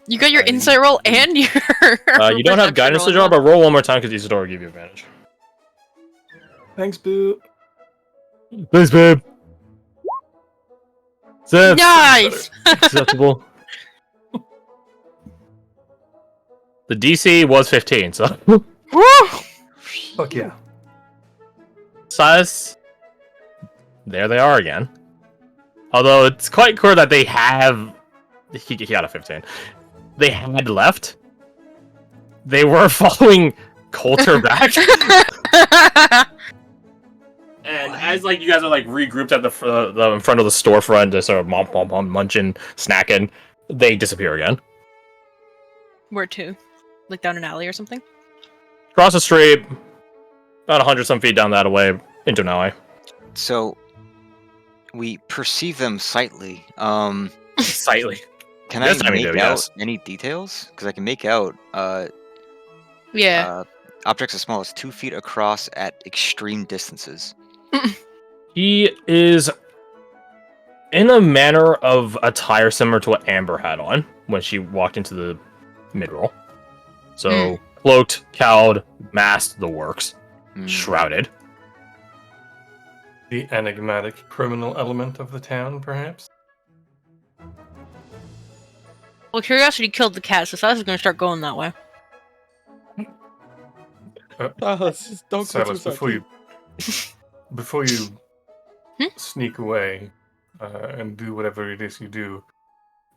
S4: You got your insight roll and your.
S1: You don't have
S4: perception
S1: guidance to
S4: roll
S1: draw,
S4: as well.
S1: but roll one more time because Isadora will give you advantage.
S6: Thanks, Boo.
S1: Thanks, babe.
S4: Nice!
S1: Acceptable. The DC was 15, so.
S4: Woo!
S6: Fuck yeah.
S1: Size. There they are again. Although it's quite clear that they have. He got a 15. They had left. They were following Coulter back. And as like you guys are like regrouped at the in front of the storefront, just sort of munching, snacking, they disappear again.
S4: Where to? Like down an alley or something?
S1: Across the street, about 100 some feet down that way, into an alley.
S5: So we perceive them sightly.
S1: Slightly.
S5: Can
S1: This
S5: I
S1: time you
S5: make
S1: do,
S5: out
S1: yes.
S5: any details? Because I can make out
S4: Yeah.
S5: objects as small as 2 feet across at extreme distances.
S1: He is in a manner of attire similar to what Amber had on when she walked into the mid-roll. So, cloaked, cowled, masked, the works.
S5: Hmm.
S1: Shrouded.
S6: The enigmatic criminal element of the town, perhaps?
S4: Well, curiosity killed the cat, so Sas is going to start going that way.
S2: Don't go
S6: Silas,
S2: too far.
S6: before you
S4: Hmm?
S6: sneak away and do whatever it is you do,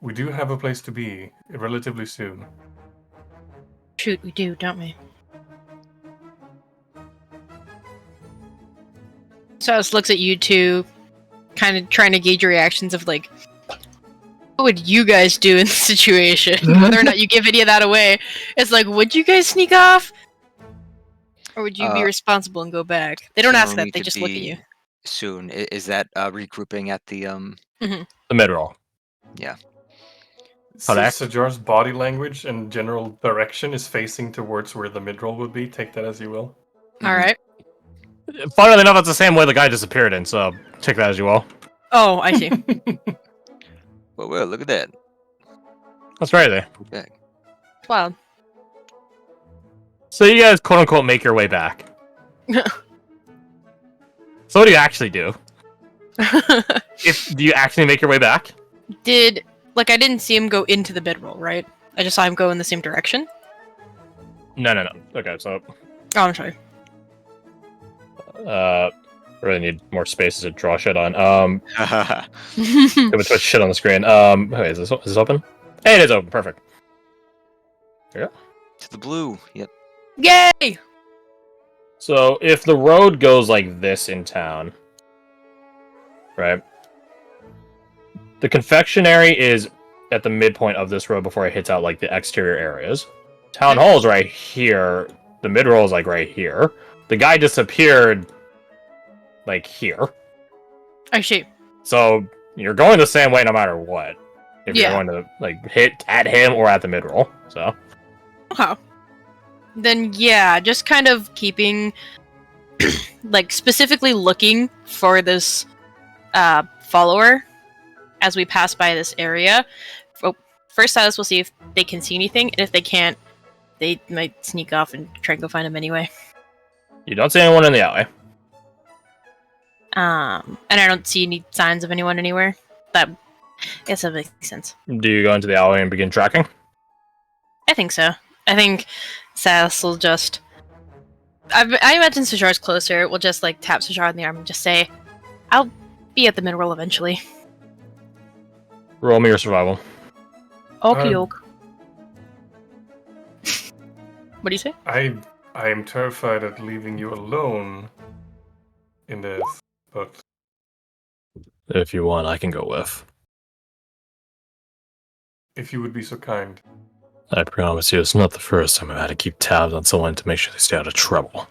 S6: we do have a place to be relatively soon.
S4: Shoot, we do, don't we? Sas looks at you two, kind of trying to gauge your reactions of like, what would you guys do in this situation? Whether or not you give any of that away. It's like, would you guys sneak off? Or would you be responsible and go back? They don't
S5: So
S4: ask
S5: we'll
S4: that,
S5: need
S4: they
S5: to
S4: just look at
S5: be
S4: you.
S5: Soon. Is that regrouping at the
S1: The mid-roll. Correct.
S6: Sajar's body language and general direction is facing towards where the midroll would be. Take that as you will.
S4: Alright.
S1: Funnily enough, that's the same way the guy disappeared in, so take that as you will.
S4: Oh, I see.
S5: Well, look at that.
S1: That's right there.
S5: Back.
S4: Wild.
S1: So you guys, quote-unquote, make your way back. So what do you actually do? Do you actually make your way back?
S4: I didn't see him go into the bedroll, right? I just saw him go in the same direction?
S1: No. Okay, so
S4: Oh, I'm sorry.
S1: really need more spaces to draw shit on.
S5: Haha.
S1: It would put shit on the screen. Okay, is this open? Hey, it is open. Perfect.
S5: To the blue. Yep.
S4: Yay!
S1: So if the road goes like this in town, right? The confectionery is at the midpoint of this road before it hits out like the exterior areas. Town hall is right here. The mid roll is like right here. the guy disappeared, like, here.
S4: I see.
S1: So you're going the same way no matter what. If
S4: Yeah.
S1: you're going to, like, hit at him or at the mid-roll, so...
S4: Okay. Then yeah, just kind of keeping, like, specifically looking for this follower as we pass by this area. Oh, first, Silas will see if they can see anything, and if they can't, they might sneak off and try and go find him anyway.
S1: You don't see anyone in the alley.
S4: And I don't see any signs of anyone anywhere. I guess that makes sense.
S1: Do you go into the alley and begin tracking?
S4: I think so. I think Silas will just... I imagine Sajar's closer. We'll just, like, tap Sajar on the arm and just say, I'll be at the mid-roll eventually.
S1: Roll me your survival.
S4: Okie doke. What do you say?
S6: I am terrified at leaving you alone in this, but
S1: If you want, I can go with.
S6: if you would be so kind.
S1: I promise you, it's not the first time I've had to keep tabs on someone to make sure they stay out of trouble.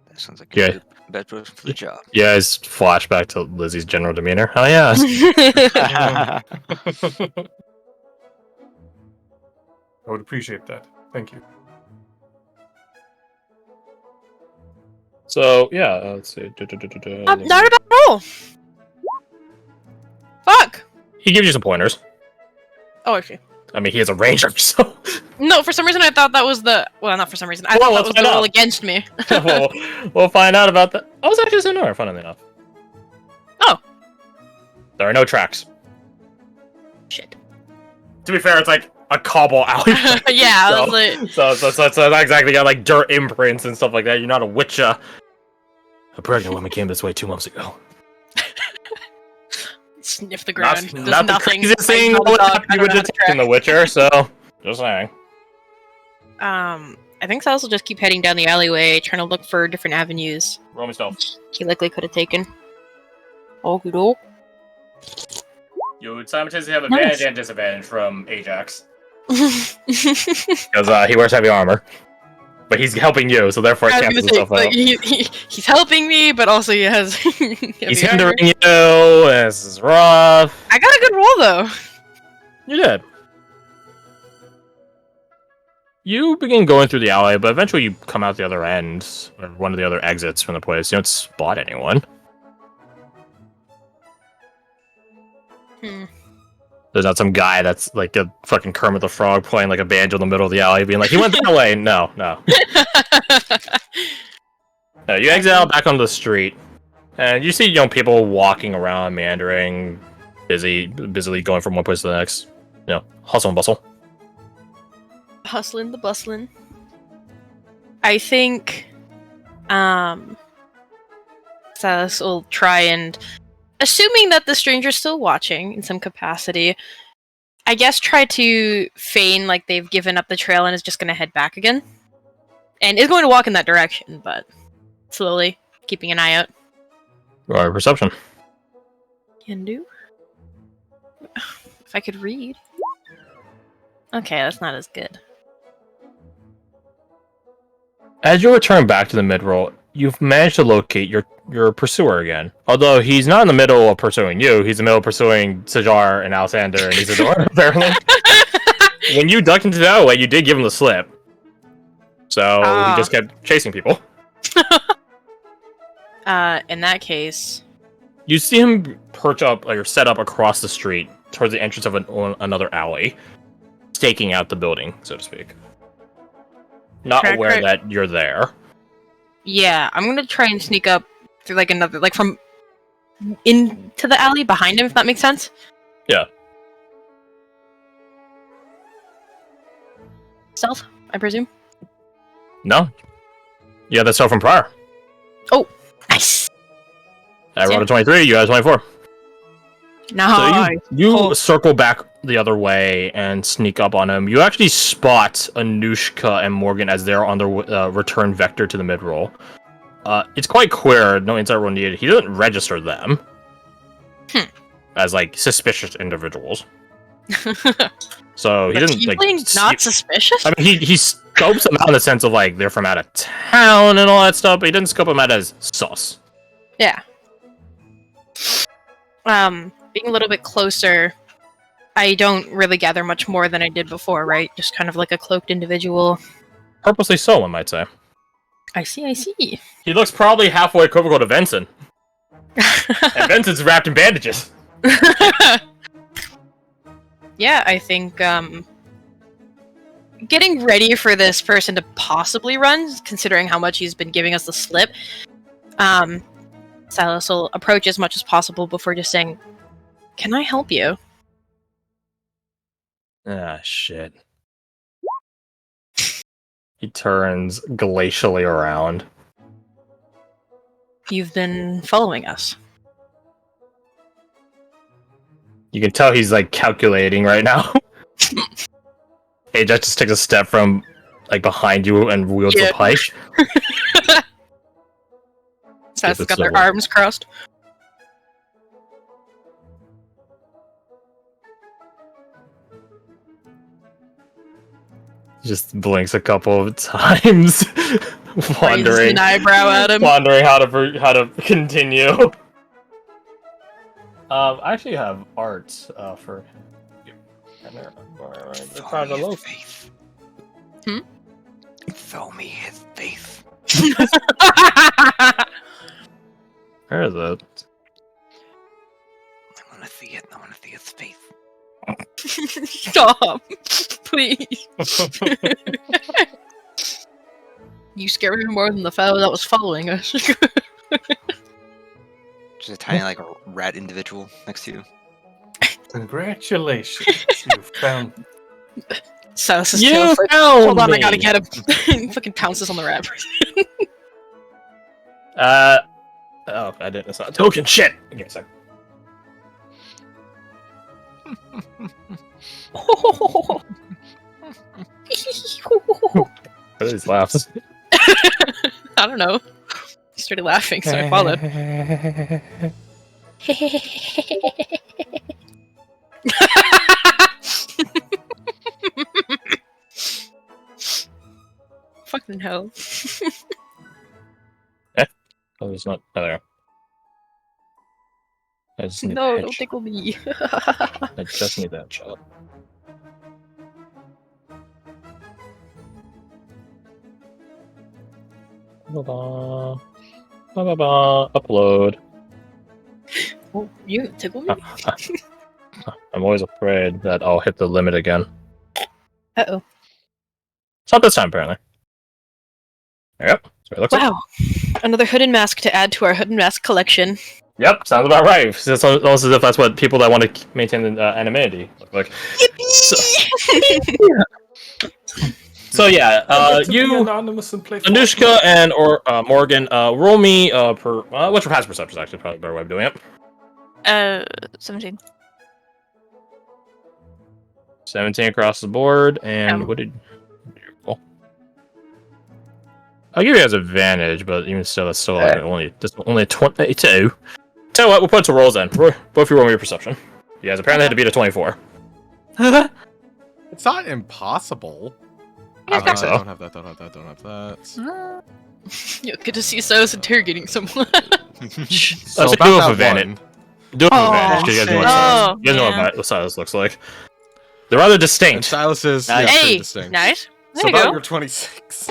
S5: That sounds like
S1: Yeah.
S5: a bad person for the job.
S1: You guys flash back to Lizzie's general demeanor. Oh yeah.
S6: I would appreciate that. Thank you.
S1: So yeah, let's see.
S4: Not about roll! Fuck!
S1: He gives you some pointers.
S4: Oh, actually.
S1: I mean, he is a ranger, so.
S4: No, for some reason I thought that was the... Well, not for some reason. I
S1: Well,
S4: thought that
S1: let's
S4: was
S1: find
S4: the roll
S1: out.
S4: against me.
S1: we'll find out about that. I was actually so nowhere, funnily enough.
S4: Oh.
S1: There are no tracks.
S4: Shit.
S1: To be fair, it's like a cobble alley.
S4: Yeah, I
S1: so,
S4: was like...
S1: so not exactly got like dirt imprints and stuff like that. You're not a witcher. A pregnant woman came this way 2 months ago.
S4: Sniff the ground. Does
S1: Not the
S4: nothing.
S1: craziest
S4: I
S1: thing
S4: saw the
S1: would
S4: dog,
S1: happen
S4: I
S1: you
S4: don't
S1: would
S4: have to
S1: detect in The Witcher, so just saying.
S4: I think Silas will just keep heading down the alleyway, trying to look for different avenues
S1: Roll me stealth.
S4: he likely could have taken. Okie doke.
S1: You would simultaneously have
S4: advantage
S1: and disadvantage from Ajax. Because he wears heavy armor. But he's helping you, so therefore it
S4: I was
S1: cancels
S4: gonna say,
S1: itself
S4: like,
S1: out.
S4: he's helping me, but also he has...
S1: He's hindering you, this is rough.
S4: I got a good roll, though.
S1: You did. You begin going through the alley, but eventually you come out the other end, or one of the other exits from the place. You don't spot anyone. There's not some guy that's like a fucking Kermit the Frog playing like a banjo in the middle of the alley, being like, he went that way. No. You exit out back onto the street, and you see people walking around, meandering, busily going from one place to the next. Hustle and bustle.
S4: Hustling the bustling. I think Silas will try and, assuming that the stranger's still watching in some capacity, I guess try to feign like they've given up the trail and is just going to head back again. And is going to walk in that direction, but slowly, keeping an eye out.
S1: Or perception.
S4: Can do. If I could read. Okay, that's not as good.
S1: As you return back to the mid-roll, you've managed to locate your pursuer again. Although he's not in the middle of pursuing you, he's in the middle of pursuing Sajar and Alexander and Isadora, apparently. When you ducked into that way, you did give him the slip. So he just kept chasing people.
S4: In that case...
S1: You see him perch up, or set up across the street, towards the entrance of another alley, staking out the building, so to speak. Not aware that you're there.
S4: Yeah, I'm gonna try and sneak up through like another, like from into the alley behind him, if that makes sense.
S1: Yeah.
S4: Stealth, I presume.
S1: No. Yeah, that's all from prior.
S4: Oh, nice.
S1: I rolled a 23, you guys 24.
S4: No.
S1: So you circle back the other way and sneak up on him. You actually spot Anushka and Morgan as they're on their return vector to the mid-roll. It's quite clear, no insight roll needed. He doesn't register them as like suspicious individuals. So he
S4: The
S1: doesn't like.
S4: tiefling not suspicious?
S1: I mean, he scopes them out in the sense of like they're from out of town and all that stuff, but he doesn't scope them out as sus.
S4: Yeah. Being a little bit closer, I don't really gather much more than I did before, right? Just kind of like a cloaked individual.
S1: Purposely so, one might say.
S4: I see.
S1: He looks probably halfway equivocal to Vincent. And Vincent's wrapped in bandages.
S4: Yeah, I think, getting ready for this person to possibly run, considering how much he's been giving us the slip, Silas will approach as much as possible before just saying, "Can I help you?"
S1: Ah, shit. He turns glacially around.
S4: You've been following us.
S1: You can tell he's like calculating right now. Hey, just takes a step from like behind you and wields the pike.
S4: Silas
S1: it's
S4: got their
S1: over.
S4: arms crossed.
S1: Just blinks a couple of times,
S4: Raises
S1: wondering,
S4: an eyebrow at him.
S1: wondering how to continue. I actually have art for.
S5: Throw me his faith.
S4: Hmm?
S5: Throw me his faith.
S1: Where is it?
S5: I want to see it. I want to see his face.
S4: Stop, please. You scared me more than the fellow that was following us.
S5: Just a tiny, like, rat individual next to you.
S6: Congratulations, you found.
S4: Silas is
S1: You
S4: still like,
S1: found
S4: hold on, I
S1: me.
S4: gotta get him. Fucking pounces on the rat.
S1: Oh, I didn't. It's not a token. Shit. Give me a sec. What are these laughs?
S4: I don't know. He started laughing, so I followed. Fucking hell.
S1: Oh, it's not. Oh, there. I just need
S4: No,
S1: that
S4: don't
S1: shot.
S4: tickle me.
S1: I just need that shot. Ba-ba. Ba-ba-ba. Upload.
S4: Oh, you tickle me?
S1: I'm always afraid that I'll hit the limit again.
S4: Uh-oh.
S1: It's not this time, apparently. Yep. That's what it looks like.
S4: Wow. Another hood and mask to add to our hood and mask collection.
S1: Yep, sounds about right. It's almost as if that's what people that want to maintain the anonymity look like. So yeah,
S6: To be
S1: you,
S6: anonymous and play
S1: Anushka, and Morgan, roll me per. What's your past perception? Actually, probably a better way of doing it.
S3: 17.
S1: 17 across the board, and what did you roll? I'll give you guys advantage, but even still, that's still like only 22. Tell you what, we'll put some rolls in. Both of you roll me your perception. You guys apparently had to beat a 24.
S2: It's not impossible.
S1: I think so.
S2: Don't have that. Don't have that. Don't have that.
S4: Yeah, good to see Silas interrogating someone.
S2: So
S1: so
S2: about
S1: do it
S2: that
S1: with advantage.
S2: one.
S1: Do it with
S3: Oh,
S1: advantage, 'cause you guys know what
S3: shit.
S1: Silas,
S3: Oh,
S1: you guys know
S3: man.
S1: what Silas looks like. They're rather
S2: And
S1: distinct.
S2: Silas is
S5: Nice.
S2: pretty
S4: Hey,
S2: distinct.
S4: nice. There
S2: So
S4: you
S2: about
S4: go.
S2: your 26.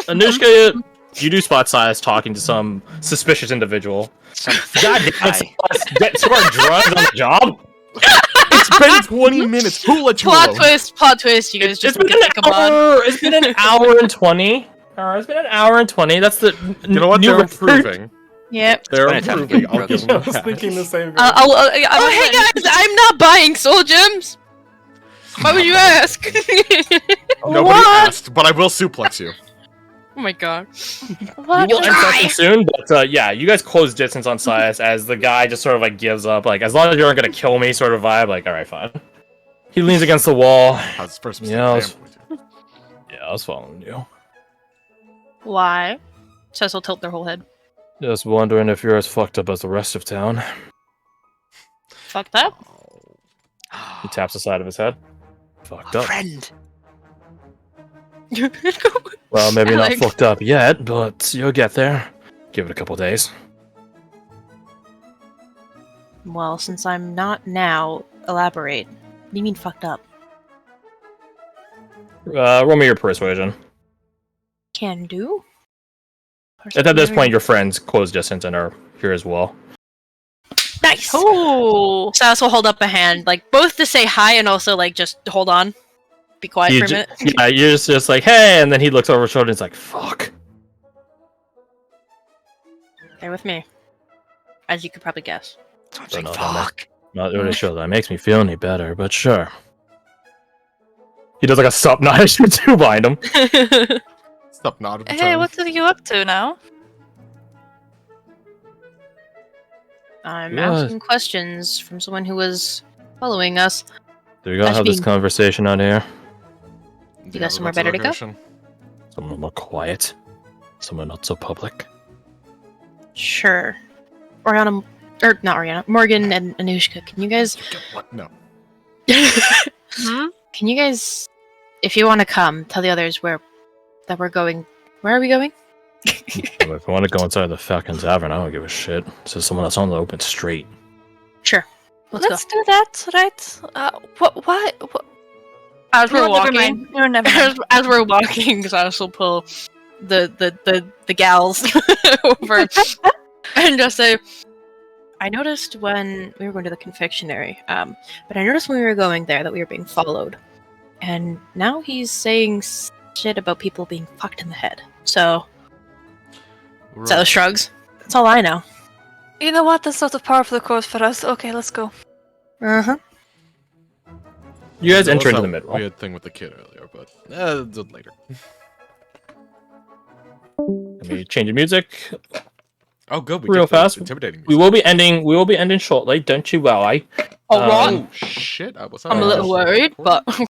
S1: Anushka, you do spot Silas talking to some suspicious individual. God damn
S5: Hi.
S1: it, get to our drugs on the job?
S2: It's been 20 minutes. Who let you
S4: Plot
S2: alone?
S4: twist, plot twist. You guys
S1: It's
S4: just
S1: been
S4: think
S1: an
S4: come on.
S1: hour. It's been an hour and 20. It's been an hour and 20. That's the
S2: You know what?
S1: new
S2: They're
S1: record.
S2: improving.
S4: Yep.
S2: They're
S5: Spend time
S2: improving.
S5: getting
S2: I'll give
S6: I
S2: them
S6: was
S2: that.
S6: thinking the same.
S4: Oh, hey guys, I'm not buying soul gems. Why would you ask?
S2: Nobody
S4: What?
S2: asked, but I will suplex you.
S4: Oh my god.
S1: You will end session soon, but yeah, you guys close distance on Silas as the guy just sort of like gives up. Like, as long as you aren't gonna kill me, sort of vibe. Like, all right, fine. He leans against the wall.
S2: How's this first mistake?
S1: Yeah, I was-
S2: Damn.
S1: Yeah, I was following you.
S4: Why? Cecil tilt their whole head.
S1: Just wondering if you're as fucked up as the rest of town.
S4: Fuck that.
S1: He taps the side of his head. Fucked
S5: A
S1: up.
S5: friend.
S1: Well, maybe not
S4: Like-
S1: fucked up yet, but you'll get there. Give it a couple days.
S4: Well, since I'm not now, elaborate. What do you mean fucked up?
S1: Roll me your persuasion.
S4: Can do.
S1: At this point, your friends close distance and are here as well.
S4: Nice.
S3: Oh.
S4: Sass will hold up a hand, like both to say hi and also like just hold on, be quiet
S1: You
S4: for a
S1: ju-
S4: minute.
S1: Yeah, you're just like, hey, and then he looks over his shoulder and is like, fuck.
S4: Bear with me, as you could probably guess.
S5: So I'm
S1: Don't
S5: saying,
S1: know how much.
S5: fuck.
S1: Not really sure that makes me feel any better, but sure. He does like a sup nod as you two behind him.
S2: Stop nod of the
S3: Hey,
S2: turn.
S3: what are you up to now?
S4: I'm
S1: Yes.
S4: asking questions from someone who was following us.
S1: Do we gotta
S4: That's
S1: have this
S4: being-
S1: conversation out here?
S2: Do
S4: got
S2: have
S4: somewhere
S2: a
S4: better to go?
S2: location?
S1: Somewhere more quiet. Somewhere not so public.
S4: Sure. Oriana, or not Oriana, Morgan and Anushka, can you guys...
S2: What? No.
S3: Hmm?
S4: Can you guys, if you want to come, tell the others that we're going. Where are we going?
S1: If I want to go inside the fucking tavern, I don't give a shit. This is someone that's on the open street.
S4: Sure. Let's
S3: Let's do that, right? Why?
S4: As we're
S3: Never
S4: walking,
S3: mind. No, never mind.
S4: as we're walking, Sass will pull the gals over and just say, I noticed when we were going to the confectionery, but I noticed when we were going there that we were being followed. And now he's saying shit about people being fucked in the head. So, Sass shrugs. That's all I know.
S3: You know what? That's not a powerful code for us. Okay, let's go.
S4: Uh-huh.
S1: You guys
S2: There
S1: enter
S2: was
S1: into the
S2: that
S1: middle.
S2: weird thing with the kid earlier, but later.
S1: Let me change the music.
S2: Oh, good. We
S1: Real
S2: get the
S1: fast.
S2: Intimidating.
S1: We will be ending. We will be ending shortly. Don't you worry.
S4: All right.
S1: Um,
S2: Oh shit! I was.
S4: I'm a little worried, but